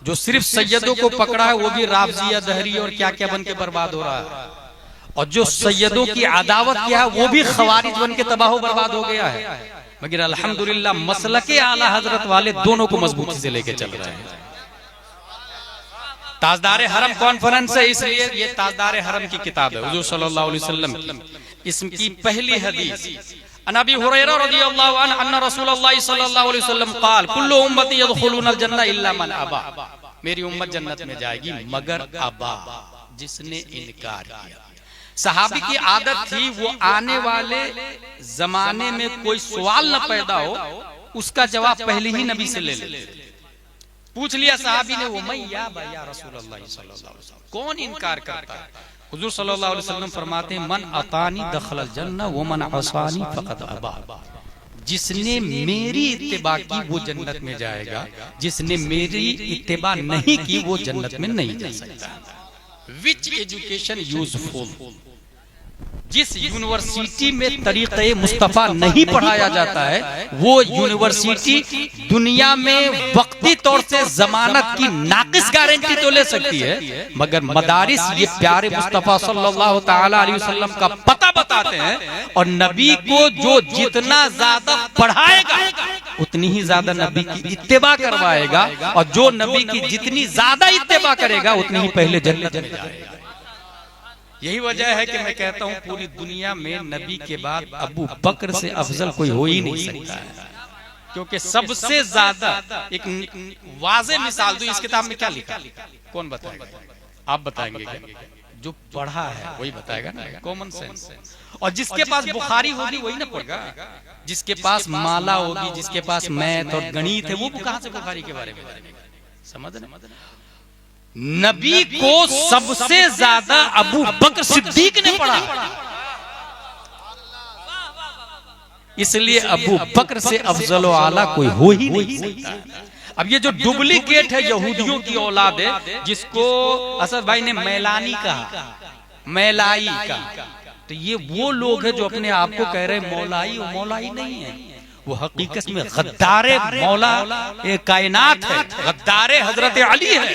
जो सिर्फ सैयदों को पकड़ा है वो भी राफजिया दहरी और क्या क्या बन के बर्बाद हो रहा है, और जो सैयदों की अदावत किया है वो भी खवारिज बन के तबाह बर्बाद हो गया है। मगर अल्हम्दुलिल्लाह मसलके आला हजरत वाले दोनों को मजबूती से लेके चल रहे हैं। ताजदार हरम कॉन्फ्रेंस है, इसलिए ये ताजदार हरम की किताब है हुजूर सल्लल्लाहु अलैहि वसल्लम की। इसकी पहली हदीस अबी हुरैरा रज़ियल्लाहु अन्हु अन्ना रसूलुल्लाह सल्लल्लाहु अलैहि वसल्लम क़ाल कुल्लु उम्मती यदखुलूनल जन्नह इल्ला मन अबा। मेरी उम्मत जन्नत में जाएगी मगर अबा, जिसने इनकार किया। सहाबी की आदत थी वो आने वाले जमाने में कोई सवाल न पैदा हो उसका जवाब पहले ही नबी से ले ले। पूछ लिया सहाबी ने, वो मैं या रसूलुल्लाह सल्लल्लाहु अलैहि वसल्लम, कौन इनकार करता है? हुजूर सल्लल्लाहु अलैहि वसल्लम फरमाते हैं मन अतानी दखलल जन्नह व मन असानी फकद अबा। जिसने मेरी इत्तिबा की वो जन्नत में जाएगा, जिसने मेरी इत्तिबा नहीं की वो जन्नत में नहीं जा सकता। विच एजुकेशन यूजफुल, जिस यूनिवर्सिटी में तरीक़े मुस्तफ़ा नहीं पढ़ाया जाता है वो यूनिवर्सिटी दुनिया में वक्ती तौर से जमानत की नाकिस गारंटी तो ले सकती है, मगर मदारिस ये प्यारे मुस्तफ़ा सल्लल्लाहु ताला अलैहि वसल्लम का पता बताते हैं। और नबी को जो जितना ज्यादा पढ़ाएगा उतनी ही ज्यादा नबी की इत्तिबा करवाएगा, और जो नबी की जितनी ज्यादा इत्तिबा करेगा उतनी ही पहले जन्नत में जाएगा। यही वजह है कि मैं कहता हूँ पूरी दुनिया में नबी के बाद अबू बकर से अफजल कोई हो ही नहीं सकता है, क्योंकि सबसे ज्यादा एक वाज़े मिसाल दो। इस किताब में क्या लिखा, कौन बताएगा? आप बताएंगे क्या? जो पढ़ा है वही बताएगा ना, कॉमन सेंस। और जिसके पास बुखारी होगी वही ना पढ़ेगा, जिसके पास माला होगी, जिसके पास मैथ और गणित है वो कहां से बुखारी के बारे में समझ रहे? नबी को सबसे ज्यादा अबू बकर सिद्दीक ने पढ़ा, इसलिए अबू बकर से अफजल व आला कोई हो ही नहीं सकता। अब ये जो डुप्लीकेट है यहूदियों की औलाद है, जिसको असद भाई ने मैलानी कहा, मैलाई कहा, तो ये वो लोग हैं जो अपने आप को कह रहे मौलाई, वो मौलाई नहीं है, वो हकीकत में गद्दारे मौला कायनात है, गद्दारे हजरत अली है,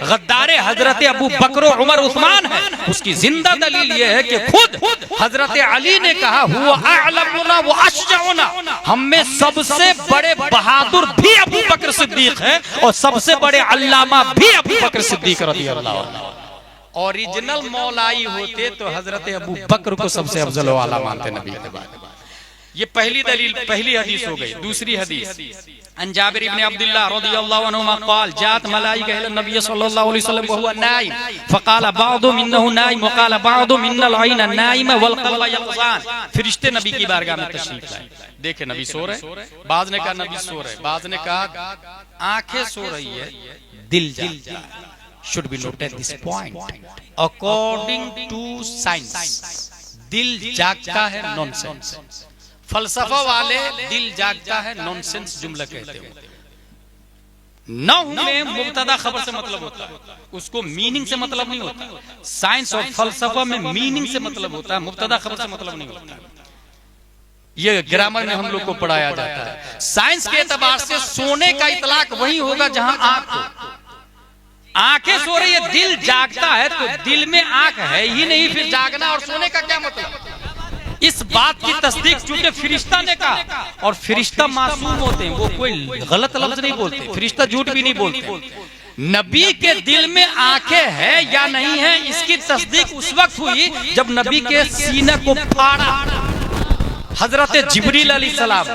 गद्दारे हजरत अबू बकर उमर उस्मान है। उसकी जिंदा दलील ये है कि खुद हजरत अली ने कहा हुआ अअलमुना व अशजउना, हम में सबसे बड़े बहादुर भी अबू बकर सिद्दीक है और सबसे बड़े अल्लामा भी अबू बकर सिद्दीक रज़ियल्लाहु अन्हु। ओरिजिनल मौलाई होते तो हजरत अबू बकर को सबसे अफजल वाला मानते नबी के बाद। ये पहली दलील, पहली हदीस हो गई। दूसरी हदीस अन जाबिर इब्न अब्दुल्लाह रदियल्लाहु अन्हुमा क़ाल जात मलाइका इला नबी सल्लल्लाहु अलैहि वसल्लम वहुवा नाइम फ़क़ाल बाअदुहुम इन्नहु नाइम व क़ाल बाअदुहुम इन्नल ऐना नाइमा वल क़ल्ब यक़ज़ान। फरिश्ते नबी की बारगाह में तशरीफ लाए, देखे नबी सो रहे, बाज़ ने कहा नबी सो रहे, बाज़ ने कहा आंखें सो रही है, दिल जागता है। Should be noted this point. According to science, दिल जागता है नॉनसेंस। फलसफा वाले दिल जागता है नॉनसेंस जुमला कहते हैं। नौ में मुब्तदा खबर से मतलब होता है, उसको मीनिंग से मतलब नहीं होता। साइंस और फलसफा में मीनिंग से मतलब होता है, मुब्तदा खबर से मतलब नहीं होता। ये ग्रामर में हम लोग को पढ़ाया जाता है। साइंस के एतबार से सोने का इतलाक वही होगा जहां आंख हो। आंखें सो रही है, दिल जागता है, तो दिल में आंख है ही नहीं, फिर जागना और सोने का क्या मतलब? इस बात की तस्दीक चूंकि फरिश्ता ने कहा, और फरिश्ता मासूम होते हैं, वो कोई गलत लफ्ज नहीं बोलते, फरिश्ता झूठ भी नहीं बोलते। नबी के दिल में आंखें है या नहीं है, इसकी तस्दीक उस वक्त हुई जब नबी के सीने को फाड़ा हजरत जिब्रील अलैहिस्सलाम,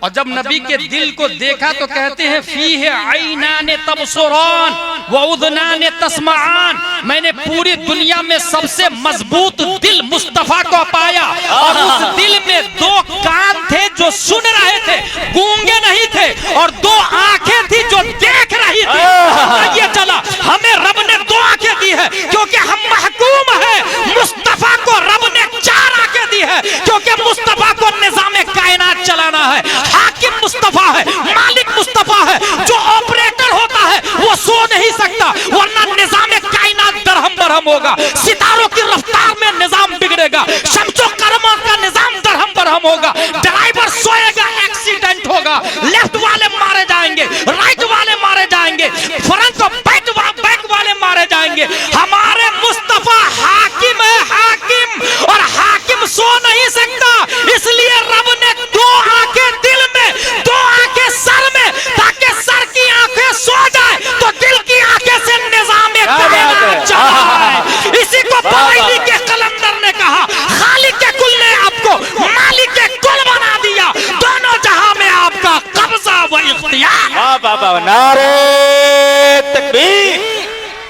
और जब नबी के दिल को देखा तो कहते हैं फीहे ऐनान तबसुरान व उज़नान तस्माआन। मैंने पूरी दुनिया में सबसे मजबूत दिल मुस्तफा को पाया, और उस दिल में दो कान थे जो सुन रहे थे, गूंगे नहीं थे, और दो आंखें थी जो देख रही थी। ये चला हमें रब ने दो आंखें दी है क्योंकि हम महकूम है, मुस्तफा को रब ने चार आंखें दी है क्योंकि मुस्तफा को निजामे कायनात चलाना है। हाकिम मुस्तफा है, मालिक मुस्तफा है, जो ऑपरेटर होता है वो सो नहीं सकता, वरना निजामे कायनात दरहम बरहम होगा, सितारों की रफ्तार में निजाम बिगड़ेगा, शम्सो कमर का निजाम दरहम बरहम होगा, ड्राइवर सोएगा एक्सीडेंट होगा, लेफ्ट वाले मारे जाएंगे, राइट वाले मारे जाएंगे, फ्रंट और बैक वाले मारे जाएंगे। हमारे मुस्तफा हाकिम है, हाकिम, और हाकिम सो नहीं सकता, इसलिए रब ने दो आंखें दिल में, दो आंखें सर में, ताकि सर की आंखें सो जाए तो दिल की आंखें से निजाम कायनात चले। इसी को बरेली के कलंदर ने कहा, खालिक के कुल ने आपको मालिक के कुल बना दिया, दोनों जहां में आपका कब्जा व इख्तियार। वाह वाह वाह, नारे तकबीर,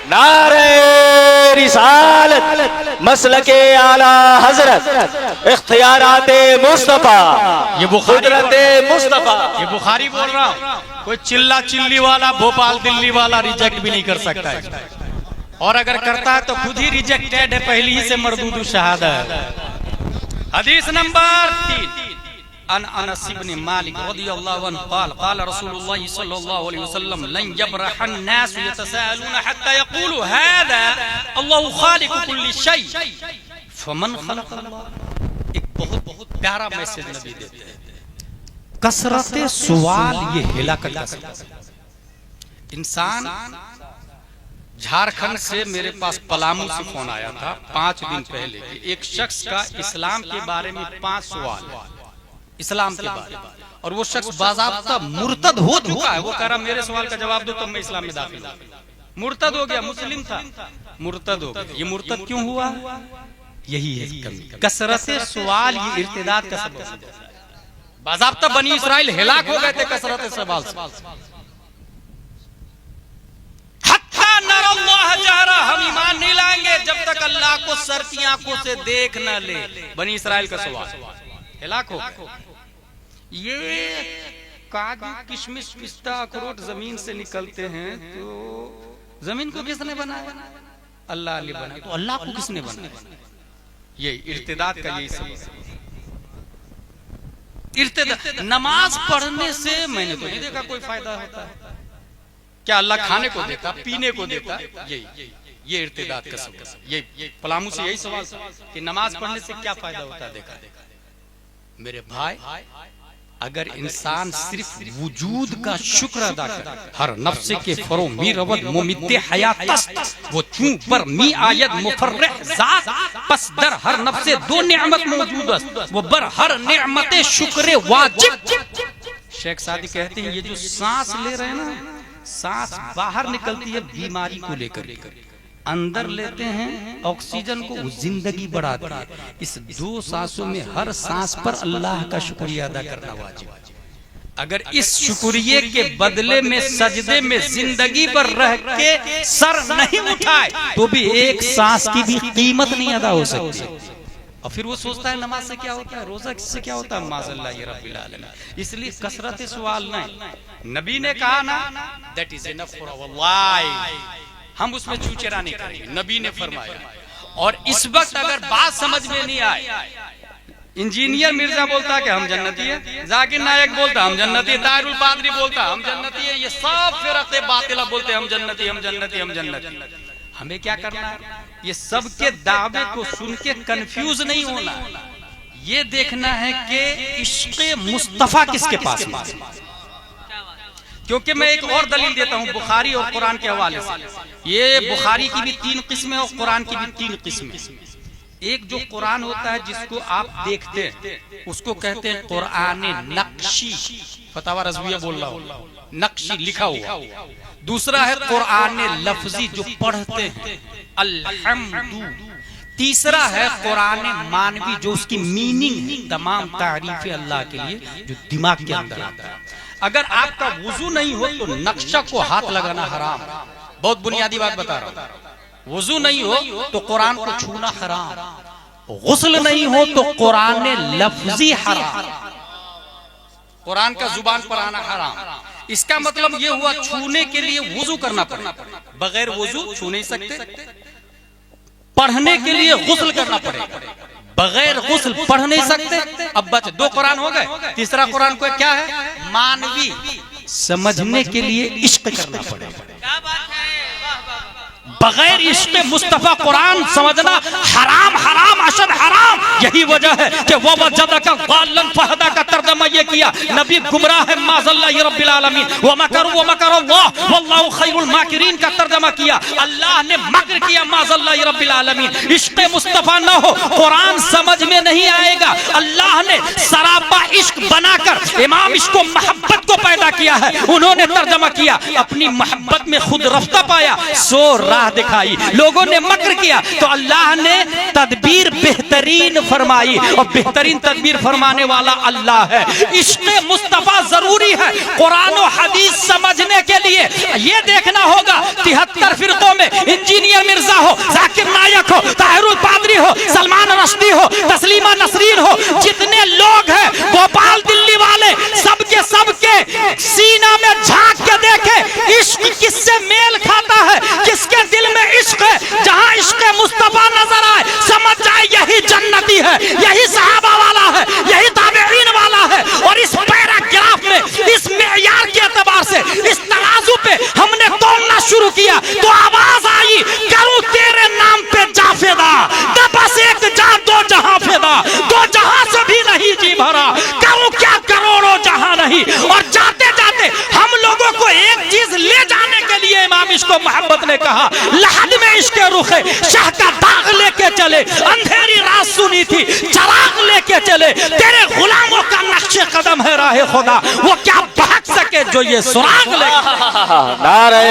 नारे रिसालत, मसलके आला हजरत, इख्तियाराते मुस्तफा, ये कुदरते मुस्तफा। ये बुखारी बोल रहा हूं, कोई चिल्ला चिल्ली वाला भोपाल दिल्ली वाला रिजेक्ट भी नहीं कर सकता है, और अगर करता है तो खुद ही रिजेक्टेड है, पहले ही से मरदूद शहादा है। हदीस नंबर 3 अन अनस इब्न मालिक रदियल्लाहु अन्हु क़ाल क़ाल रसूलुल्लाह सल्लल्लाहु अलैहि वसल्लम लन यबरह अन्नास यतसाअलून हत्ता यक़ूलू हादा अल्लाहु खालिकु कुल्ली शै फमन खलक़ अल्लाह। एक बहुत प्यारा मैसेज नबी देते हैं। कसरत सवाल ये हिलाकत का सबब। इंसान, झारखंड से मेरे पास पलामू से फोन आया था 5 दिन पहले कि एक शख्स का इस्लाम के बारे में 5 सवाल, इस्लाम के बारे में, और वो शख्स बाज़ाब्ता मुर्तद हो चुका है। वो कह रहा मेरे सवाल का जवाब दो तब मैं इस्लाम में दाखिल हूं। मुर्तद हो गया, मुस्लिम था, मुर्तद हो गया। ये मुर्तद क्यों हुआ? यही है कमी। कसरत सवाल ये इर्तिदाद का सबब है। बाज़ाब्ता बनी इस्राइल हिलाक हो गए थे कसरत सवाल से। हम ईमान नहीं लाएंगे जब तक अल्लाह को सर की आंखों से देख न ले। बनी इस्राइल का सवाल हिलाक हो। ये काजू किशमिश पिस्ता अखरोट जमीन से निकलते हैं, तो जमीन को किसने बनाया? अल्लाह ने बनाया। तो अल्लाह को किसने बनाया? ये इर्तिदाद का यही सबब। इर्तिदाद नमाज पढ़ने से मैंने तो नहीं देखा कोई फायदा होता है। क्या अल्लाह खाने को देता, पीने को देता? ये इर्तिदाद का सबब। ये पलामू से यही सवाल कि नमाज पढ़ने से क्या फायदा होता है? देखा मेरे भाई, अगर इंसान सिर्फ वजूद का शुक्र अदा करे, हर नफ्स के फरो मी रवद मुमित्ते हयातस्त वो चूं पर मी आयत मुफर्रह जात पस दर हर नफ्से दो नेमत मौजूद वो बर हर नेमते शुक्र वाजिब। शेख सादी कहते हैं ये जो सांस ले रहे हैं ना, सांस बाहर निकलती है बीमारी को लेकर, अंदर लेते हैं ऑक्सीजन को, वो जिंदगी बढ़ाती है। इस 2 सांसों में हर सांस पर अल्लाह का शुक्रिया अदा करना वाजिब है। अगर इस शुक्रिये के बदले में सजदे में जिंदगी पर रह के सर नहीं उठाए तो भी एक सांस की भी कीमत नहीं अदा हो सकती। और फिर वो सोचता है नमाज से क्या होता है, रोजा से क्या होता है, माज़अल्लाह या रब्बिल आलमीन। इसलिए कसरत सवाल नहीं, नबी ने कहा ना that is enough for our life, हम उसमें चूचेरा नहीं करेंगे, नबी ने फरमाया। और इस वक्त अगर बात समझ में नहीं आए, इंजीनियर मिर्जा बोलता कि हम जन्नती है, जाकिर नायक बोलता हम जन्नती है, ताहिरुल पादरी बोलता हम जन्नती है, ये सब फिरक़े बातिला बोलते हम जन्नती हम जन्नती हम जन्नती। हमें क्या करना है, ये सबके दावे को सुन के कंफ्यूज नहीं होना, ये देखना है कि इश्क़े मुस्तफा किसके पास है। क्योंकि मैं एक और दलील देता हूं बुखारी और कुरान के हवाले से। ये बुखारी की भी 3 किस्में और कुरान की भी 3 किस्में। एक जो कुरान होता है जिसको आप देखते हैं उसको कहते हैं कुरान नक्शी, फतावा रज़विया बोल रहा हूं, नक्शी लिखा हुआ। दूसरा है कुरान लफ्जी जो पढ़ते हैं अल्हम्दु। तीसरा है कुरान मानवी जो उसकी मीनिंग है, तमाम तारीफें अल्लाह के लिए जो दिमाग के अंदर आता है। अगर आपका वुजू नहीं हो तो नक्शा को हाथ लगाना हराम। बहुत बुनियादी बात बता रहा हूं, वुजू नहीं हो तो कुरान को छूना हराम, गुस्ल नहीं हो तो कुरान लफ्जी हराम, कुरान का जुबान पर आना हराम। इसका मतलब ये हुआ छूने के लिए वुजू करना पड़ेगा, बगैर वुजू छू नहीं सकते। पढ़ने के लिए गुस्ल करना पड़ेगा, बगैर गुस्ल पढ़ नहीं सकते। अब बच 2 कुरान हो गए, तीसरा कुरान को क्या है, मानवी। समझने के लिए इश्क करना पड़ेगा, बगैर इश्क़ मुस्तफा कुरान समझना हराम हराम अशद हराम। यही वजह है कि वो वजदका ज़ाल्लन फहदा का तर्जुमा ये किया, नबी गुमराह है माज़अल्लाह या रब्बिल आलमीन, व मकरुल्लाह वल्लाहु खैरुल माकिरीन का तर्जुमा किया, अल्लाह ने मकर किया माज़अल्लाह या रब्बिल आलमीन। इश्क़ मुस्तफा न हो कुरान समझ में नहीं आएगा। अल्लाह ने सरापा इश्क बनाकर इमाम इश्क को मोहब्बत को पैदा किया है, उन्होंने तर्जुमा किया, अपनी मोहब्बत में खुद रफ्ता पाया, सो राह दिखाई, लोगों ने मकर किया तो अल्लाह ने तदबीर बेहतरीन फरमाई, और बेहतरीन तदबीर फरमाने वाला अल्लाह है। इश्क़ मुस्तफा जरूरी है कुरान और हदीस समझने के लिए। ये देखना होगा 73 फिरकों में इंजीनियर मिर्जा हो, जाकिर नायक हो, ताहिरुल पादरी हो, सलमान रश्दी हो, तस्लीमा नसरीन हो, जितने लोग हैं भोपाल दिल्ली वाले, सबके सीना में झांक के देखे इश्क किससे मेल खाता है, किसके दिल में इश्क है। जहां इश्क मुस्तफा नजर आए समझ जाए यही जन्नती है, यही सहाबा वाला है, यही ताबईन वाला है। और इस पैराग्राफ में इस मेयार के एतबार से इस तराजू पे हमने तोलना शुरू किया तो आवाज आई, करूं तेरे नाम पे जाफेदा, बस एक जा 2 जहां फेदा, 2 जहां से भी नहीं जी भरा, करूं क्या करोड़ों जहां नहीं। और जाते जाते हम लोगों को एक चीज ले जाने के लिए इमाम इश्क मोहब्बत ने कहा, लहद में इश्क रुखे शाह का दाग लेके चले, अंधेरी रात सुनी थी चराग लेके चले, तेरे गुलामों का नक्शे कदम है राह खुदा, वो क्या भाग सके जो ये सुराग ले। नारे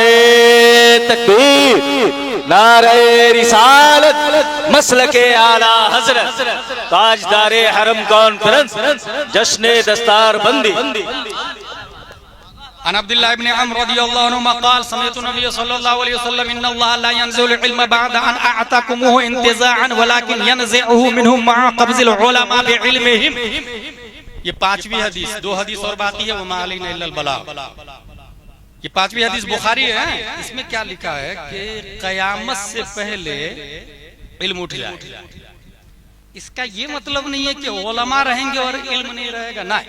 तकबीर, नारे रिसालत, मसलके आला हजरत, ताजदारे हरम कॉन्फ्रेंस, जश्ने दस्तार बंदी। अन अब्दुल्लाह इब्न अम्र रदियल्लाहु अन्हु क़ाल समिअतु नबी सल्लल्लाहु अलैहि वसल्लम इन्नल्लाह ला यंज़िलु इल्म बअद अन अअताकुमुहु इंतिज़ाअन वलाकिन यंज़िउहु मिनहुम मअ क़ब्ज़िल उलमा बिइल्मिहिम। ये 5वीं हदीस, 2 हदीस और बाकी है, वमा अलैना इल्लल बलाग। ये 5वीं हदीस बुखारी है। इसमें क्या लिखा है कि क़यामत से पहले इल्म उठ जाएगा। इसका ये मतलब नहीं है कि उलमा रहेंगे और इल्म नहीं रहेगा, ना,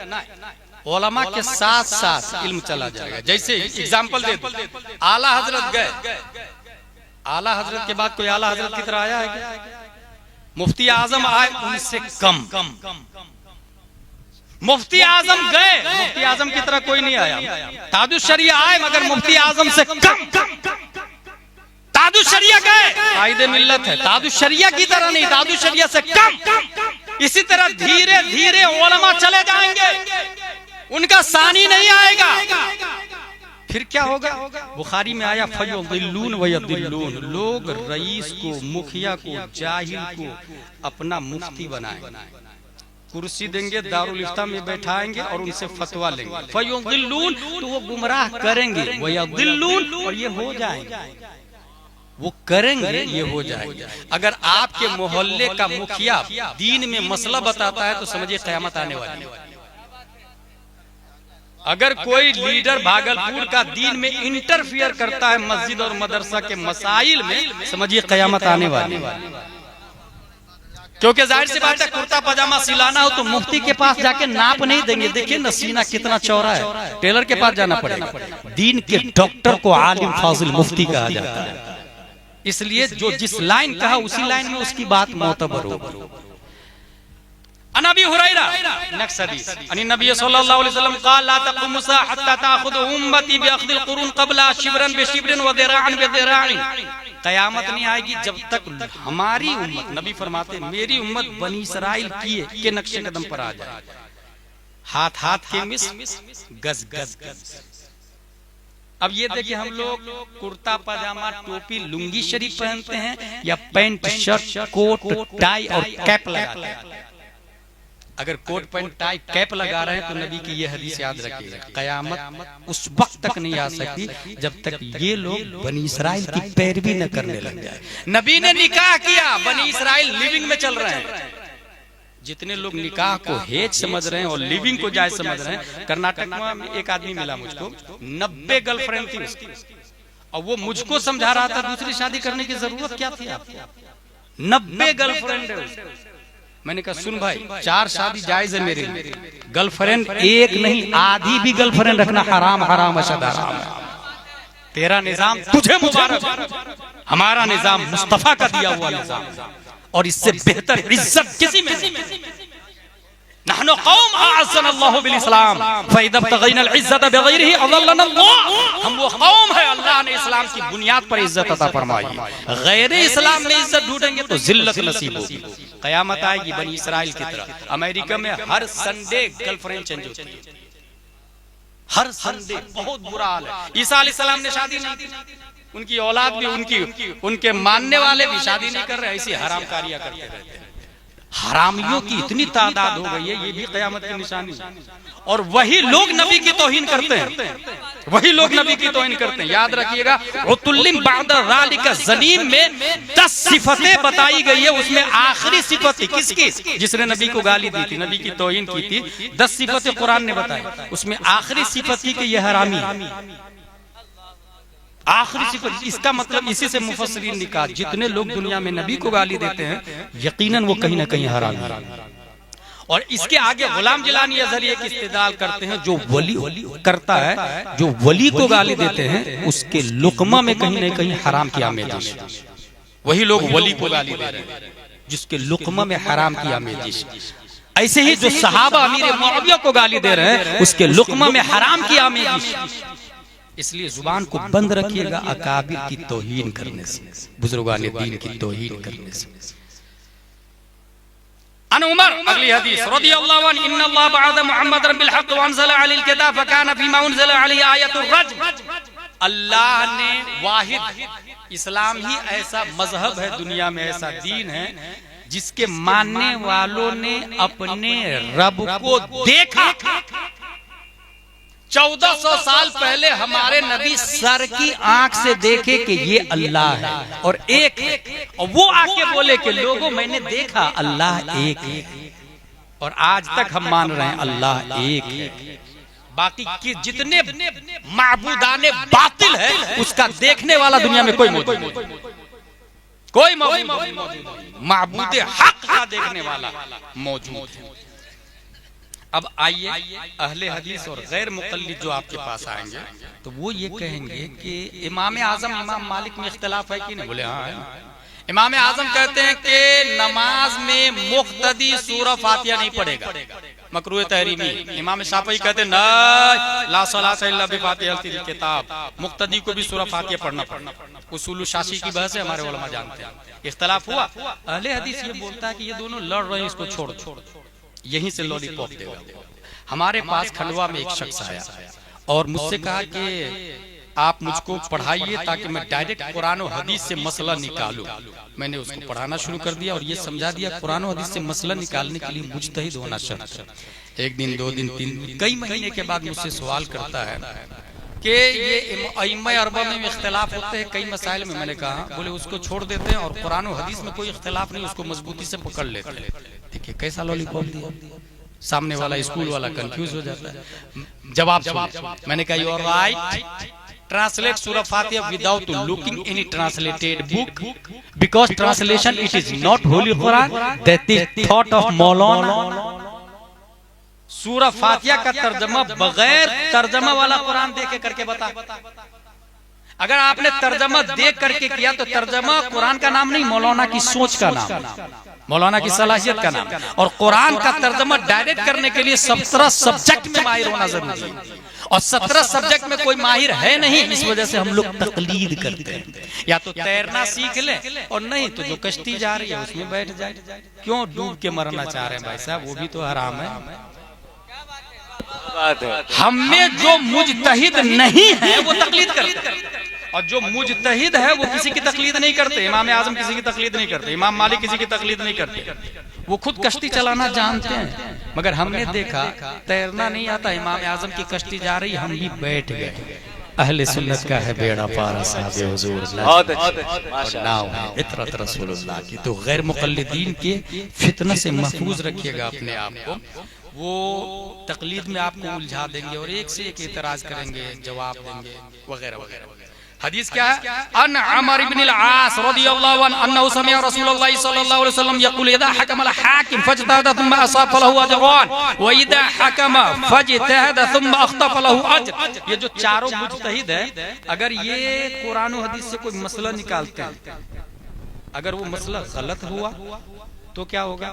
उलमा के साथ साथ इल्म चला जाएगा। जैसे एग्जाम्पल दे दो, आला हजरत गए, आला हजरत के बाद कोई आला हजरत की तरह आया है क्या? मुफ्ती आजम आए उनसे कम, मुफ्ती आजम गए, मुफ्ती आजम की तरह कोई नहीं आया। ताजुश शरिया आए मगर मुफ्ती आजम से कम, ताजुश शरिया गए, कायदे मिल्लत है, ताजुश शरिया की तरह नहीं, ताजुश शरिया से कम। इसी तरह धीरे धीरे उलमा चले जाएंगे, उनका सानी नहीं आएगा। फिर क्या होगा? बुखारी में आया फयुदिल्लून वयदिल्लून, लोग रईस को, मुखिया को, जाहिल को अपना मुफ्ती बनाएंगे, कुर्सी देंगे, दारुल इफ्ता में बैठाएंगे और उनसे फतवा लेंगे। फयुदिल्लून तो वो गुमराह करेंगे, वयदिल्लून और ये हो जाएंगे, वो करेंगे ये हो जाएगा। अगर आपके मोहल्ले का मुखिया दीन में मसला बताता है तो समझिए क़यामत आने वाली है। अगर कोई लीडर भागलपुर का दीन में इंटरफियर करता है मस्जिद और मदरसा के मसाइल में, समझिए क़यामत आने वाली है। क्योंकि जाहिर सी बात है, कुर्ता पजामा सिलाना हो तो मुफ्ती के पास जाके नाप नहीं देंगे, देखिए ना सीना कितना चौड़ा है, टेलर के पास जाना पड़ेगा। दीन के डॉक्टर को आलिम फाजिल मुफ्ती कहा जाता है, इसलिए जो जिस लाइन कहा उसी लाइन में उसकी बात मोतबर हो। अनबी हुरैरा नेक्स्ट हदीस, अन नबी सल्लल्लाहु अलैहि वसल्लम क़ाल ला तक़ुमु साअ हत्ता ताख़ुदु उम्मती बिअख़्दिल क़ुरून क़ब्ला शिब्रन बिशिब्रिन व ज़िराअन बिज़िराअन। क़यामत नहीं आएगी जब तक हमारी उम्मत, नबी फरमाते मेरी उम्मत बनी इसराइल के नक्शे कदम पर आ जाए, हाथ हाथ के मिस, गज गज गज। अब ये देखिए, हम लोग कुर्ता पजामा टोपी लुंगी शरीफ पहनते हैं या पैंट शर्ट कोट टाई और कैप लगाते हैं। अगर कोट पैंट टाई कैप लगा रहे हैं तो नबी की ये हदीस याद रखिएगा, कयामत उस वक्त तक नहीं आ सकती जब तक ये लोग बनी इसराइल की पैरवी न करने लग जाए। नबी ने निकाह किया, बनी इसराइल लिविंग में चल रहे हैं। जितने लोग निकाह को हेज समझ रहे हैं और लिविंग को जायज समझ रहे हैं, कर्नाटक में एक आदमी मिला मुझको, 90 गर्लफ्रेंड थी उसकी, और वो मुझको समझा रहा था दूसरी शादी करने की जरूरत क्या थी आपको, 90 गर्लफ्रेंड है। मैंने कहा सुन भाई, 4 शादी जायज है मेरे लिए, गर्लफ्रेंड एक नहीं आधी भी गर्लफ्रेंड रखना हराम हराम अशद हराम है। तेरा निजाम तुझे मुबारक, हमारा निजाम मुस्तफा का दिया हुआ निजाम, और इससे बेहतर इज्जत किसी में नहीं। नहनु कौम अअज़्ज़नल्लाहु बिल इस्लाम फइज़ा तग़य्यनल इज़्ज़त बिग़ैरिही अज़ल्लनल्लाह। हम वो कौम है, अल्लाह ने इस्लाम की बुनियाद पर इज्जत अता फरमाई है, गैर इस्लाम में इज्जत ढूंढेंगे तो जिल्लत नसीब होगी। कयामत आएगी बनी इसराइल की तरह। अमेरिका में हर संडे गर्लफ्रेंड चेंज होती है, हर संडे, बहुत बुरा हाल है। ईसा अलैहिस्सलाम ने शादी नहीं की, उनकी औलाद भी, उनके मानने वाले भी शादी नहीं कर रहे, ऐसी हरामकारियां करते रहते हैं। हरामियों की इतनी तादाद हो गई है, ये भी क़यामत की निशानी है। और वही लोग नबी की तौहीन करते हैं, वही लोग नबी की तौहीन करते हैं। याद रखिएगा, उतुल्लिम बादा ज़ालिका ज़नीम में 10 सिफतें बताई गई है, उसमें आखिरी सिफत थी किसकी? जिसने नबी को गाली दी थी, नबी की तौहीन की थी। 10 सिफतें कुरान ने बताई, उसमें आखिरी सिफत थी कि यह हरामी है। आखिरी सिफत, इसका मतलब इसी से मुफस्सिरीन ने कहा जितने लोग दुनिया में नबी को गाली देते हैं यकीनन वो कहीं ना कहीं हरामी है। और इसके आगे गुलाम जिलानी अज़हरी एक इस्तेदलाल करते हैं, जो वली करता है, जो वली को गाली देते हैं उसके लुक़मा में कहीं ना कहीं हराम की आमेज़िश। वही लोग वली को गाली दे रहे हैं जिसके लुक़मा में हराम की आमेज़िश। ऐसे ही जो सहाबा अमीर मुआविया को गाली दे रहे हैं उसके लुक़मा में हराम की आमेज़िश। इसलिए जुबान को बंद रखिएगा अकाबिर की तौहीन करने से, बुजुर्गान दीन की तौहीन करने से। अन उमर, अगली हदीस, रदियल्लाहु अन्हु, इन्नल्लाह बअद मुहम्मदन बिल हक़ व अनज़ला अलैहिल किताब फकान फीमा उनज़ला अलैहि आयतुर रज्म। अल्लाह ने वाहिद, इस्लाम ही ऐसा मजहब है, दुनिया में ऐसा दीन है जिसके मानने वालों ने अपने रब को देखा। 1400 साल पहले हमारे नबी सर की आंख से देखे कि ये अल्लाह है और एक है, और वो आके बोले कि लोगों मैंने देखा अल्लाह एक है। और आज तक हम मान रहे हैं अल्लाह एक है। बाकी की जितने माबूदाने बातिल है उसका देखने वाला दुनिया में कोई मौजूद नहीं, कोई माबूदे हक का देखने वाला मौजूद है। अब आइए, अहले हदीस और गैर मुक़ल्लिद जो आपके पास आएंगे तो वो ये कहेंगे कि इमाम आज़म इमाम मालिक में इख्तिलाफ है कि नहीं? बोले हाँ है। इमाम आज़म कहते हैं कि नमाज में मुक़्तदी सूरह फातिहा नहीं पढ़ेगा, मकरूह तहरीमी। इमाम शाफ़ी कहते हैं नहीं, ला सलाता इल्ला बिफातिहातिल किताब, मुक़्तदी को भी सूरह फातिहा पढ़ना पड़ना। उसूल शाशी की बहस है, हमारे उलमा जानते हैं। इख्तिलाफ हुआ, अहले हदीस ये बोलता है कि ये दोनों लड़ रहे हैं, इसको छोड़ यहीं से लॉलीपॉप देगा। हमारे पास खंडवा में एक शख्स आया और मुझसे कहा कि आप मुझको पढ़ाइए ताकि मैं डायरेक्ट कुरान और हदीस से मसला निकालूं। मैंने उसको पढ़ाना शुरू कर दिया और ये समझा दिया कुरान और हदीस से मसला निकालने के लिए मुजतहिद होना शर्त है। एक दिन, 2 दिन, 3 दिन, कई महीने के बाद मुझसे सवाल करता है कि ये अइम्मा अरबा में इख्तिलाफ होते हैं कई मसाइल में। मैंने कहा बोले उसको छोड़ देते हैं और कुरान और हदीस में कोई इख्तिलाफ नहीं, उसको मजबूती से पकड़ लेते हैं। देखिए कैसा लॉलीपॉप दिया, सामने वाला स्कूल वाला कंफ्यूज हो जाता है। जवाब मैंने कहा you are right, translate Surah Fatiha without looking any translated book, because translation it is not Holy Quran, that is thought of Maulana। सूरह फातिहा का तर्जमा बगैर तर्जमा वाला कुरान देख के करके बता। अगर आपने तर्जमा देख करके किया तो तर्जमा कुरान का नाम नहीं, मौलाना की सोच का नाम, मौलाना की सलाहियत का नाम। और कुरान का तर्जमा डायरेक्ट करने के लिए 17 सब्जेक्ट में माहिर होना जरूरी है और 17 सब्जेक्ट में कोई माहिर है नहीं। इस वजह से हम लोग तकलीद करते हैं, या तो तैरना सीख ले और नहीं तो जो कश्ती जा रही है उसमें बैठ जाए। क्यों डूब के मरना चाह रहे हैं भाई साहब, वो भी तो हराम है। हमें जो मुजतहिद नहीं है वो तकलीद करते हैं, और जो मुजतहिद है वो किसी की तकलीद नहीं करते। इमाम आजम किसी की तकलीद नहीं करते, इमाम मालिक किसी की तकलीद नहीं करते। वो खुद कश्ती चलाना जानते हैं, मगर हमने देखा तैरना नहीं आता, इमाम आजम की कश्ती जा रही, हम भी बैठ गए। अहले सुन्नत का है बेड़ा पार साहब हुजूर इतरत रसूलुल्लाह की। तो गैर मुक़ल्लिदीन के फितने से महफूज रखिएगा अपने आप को। वो तकलीद में आपको उलझा देंगे और एक से एक एतराज करेंगे, जवाब देंगे वगैरह वगैरह। हदीस क्या है? अन अमर इब्न अल-आस रदियल्लाहु अन्हु अन्नहु समिअ रसूलुल्लाह सल्लल्लाहु अलैहि वसल्लम यक़ूल इज़ा हकम अल-हाकिम फजतहद थुम्मा असाब फलहु अजरान व इज़ा हकम फजतहद थुम्मा अख्ता फलहु अज्र। ये जो चारों मुजतहिद है, अगर ये कुरान और हदीस से कोई मसला निकालते हैं, अगर वो मसला गलत हुआ तो क्या होगा?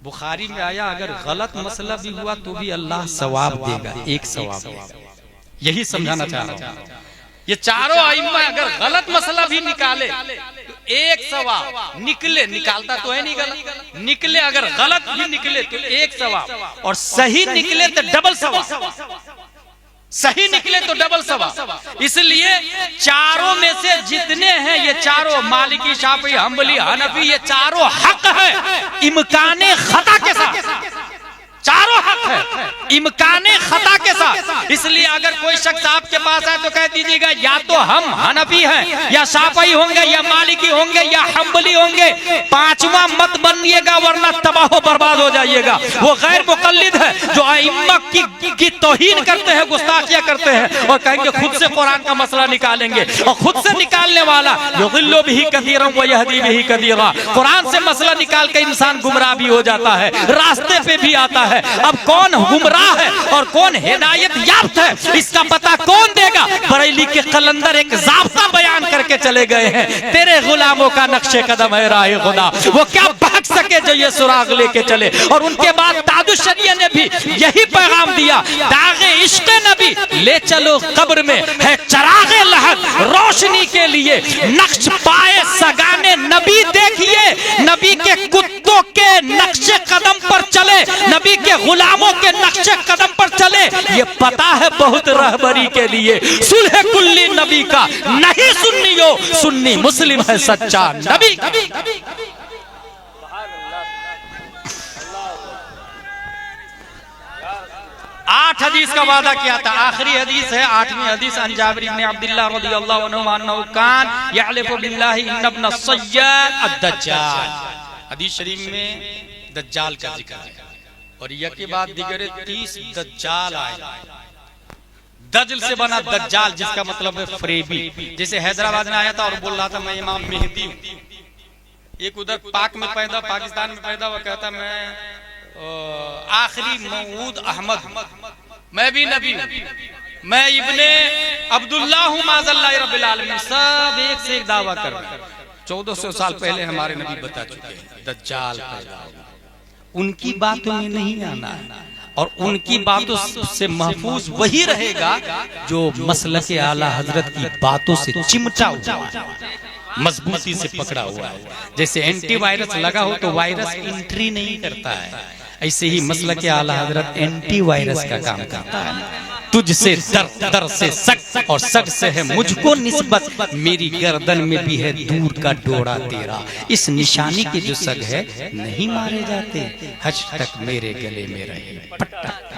बुखारी में आया अगर गलत मसला भी हुआ तो भी अल्लाह सवाब देगा, एक सवाब देगा। यही समझाना चाह रहा हूं। ये चारों आइम्मा अगर गलत मसला भी निकाले तो एक सवाब निकले, निकालता तो है नहीं गलत, निकले अगर गलत भी निकले तो एक सवाब, और सही निकले तो डबल सवाब, सही निकले तो डबल सवाब। इसलिए चारों में से जितने हैं ये चारों, मालिकी, शाफी, हम्बली, हनफी, ये चारों हक है इम्काने खता के साथ, चारों हक है इम्काने खता के साथ। इसलिए अगर कोई शख्स आपके पास आए तो कह दीजिएगा या तो हम हनफी हैं, या शाफी होंगे, या मालिकी होंगे, या हम्बली होंगे, पांचवा मत बनिएगा वरना तबाह बर्बाद हो जाइएगा। वो गैर मुक़ल्लिद है जो आइम्मा की तौहीन करते हैं, गुस्ताखियां करते हैं और कहेंगे खुद से कुरान का मसला निकालेंगे, और खुद से निकालने वाला युज़िल्लु बिही कसीरन व यहदी बिही कसीरा। कुरान से मसला निकाल के इंसान गुमराह भी हो जाता है, रास्ते पे भी आता है। अब कौन गुमराह है और कौन हिदायत याफ्त है इसका पता कौन देगा? बरेली के कलंदर एक ज़ाब्ता बयान करके चले गए हैं, तेरे गुलामों का नक्शे कदम है राह खुदा, वो क्या भाग सके जो ये सुराग लेके चले। और उनके बाद ताजुश शरिया ने भी यही पैगाम दिया, दागे इश्क़ नबी ले चलो कब्र में है चरागे लहद रोशनी के लिए, नक्श पाए सगाने नबी देखिए, नबी के कुत्तों के नक्शे कदम पर चले, नबी के गुलामों के नक्शे कदम पर चले। ये पता है बहुत रहबरी के लिए, सुलह कुल्ली नबी का नहीं सुन्नियो, सुन्नी मुस्लिम है सच्चा नबी। 8 हदीस का वादा किया था, आखिरी हदीस है 8वीं हदीस। अन जाबिर इब्न अब्दुल्लाह रदियल्लाहु अन्हु अन्नहु कान यहलिफु बिल्लाहि इन्न इब्न सय्याद अद-दज्जाल। हदीस शरीफ में दज्जाल का जिक्र है और यके बाद दिगरे 30 दज्जाल आए। दज्जल से बना दज्जाल जिसका मतलब है फरेबी। जैसे हैदराबाद में आया था और बोल रहा था मैं इमाम मेहदी हूं, एक उधर पाक में पैदा, पाकिस्तान में पैदा हुआ, कहता मैं आखिरी मऊद अहमद, मैं भी नबी हूं, मैं इब्ने अब्दुल्लाह हूं माज़ल्लाह रब्बिल आलमीन। सब एक से एक दावा कर रहे हैं। 1400 साल पहले हमारे नबी बता चुके हैं दज्जाल पैदा होगा। उनकी बातों में नहीं आना है और उनकी बातों से महफूज वही रहेगा जो मसलक आला हजरत की बातों से चिमटा हुआ है, मजबूती से पकड़ा हुआ है। जैसे एंटीवायरस लगा हो तो वायरस एंट्री नहीं करता है, ऐसे ही मसलक आला हजरत एंटीवायरस का काम करता है। तुझसे दर दर से सग और सग से है मुझको निस्बत, मेरी गर्दन में भी है दूर का डोरा तेरा। इस निशानी के जो सग है नहीं मारे जाते, हज तक मेरे गले में रहे पट्टा।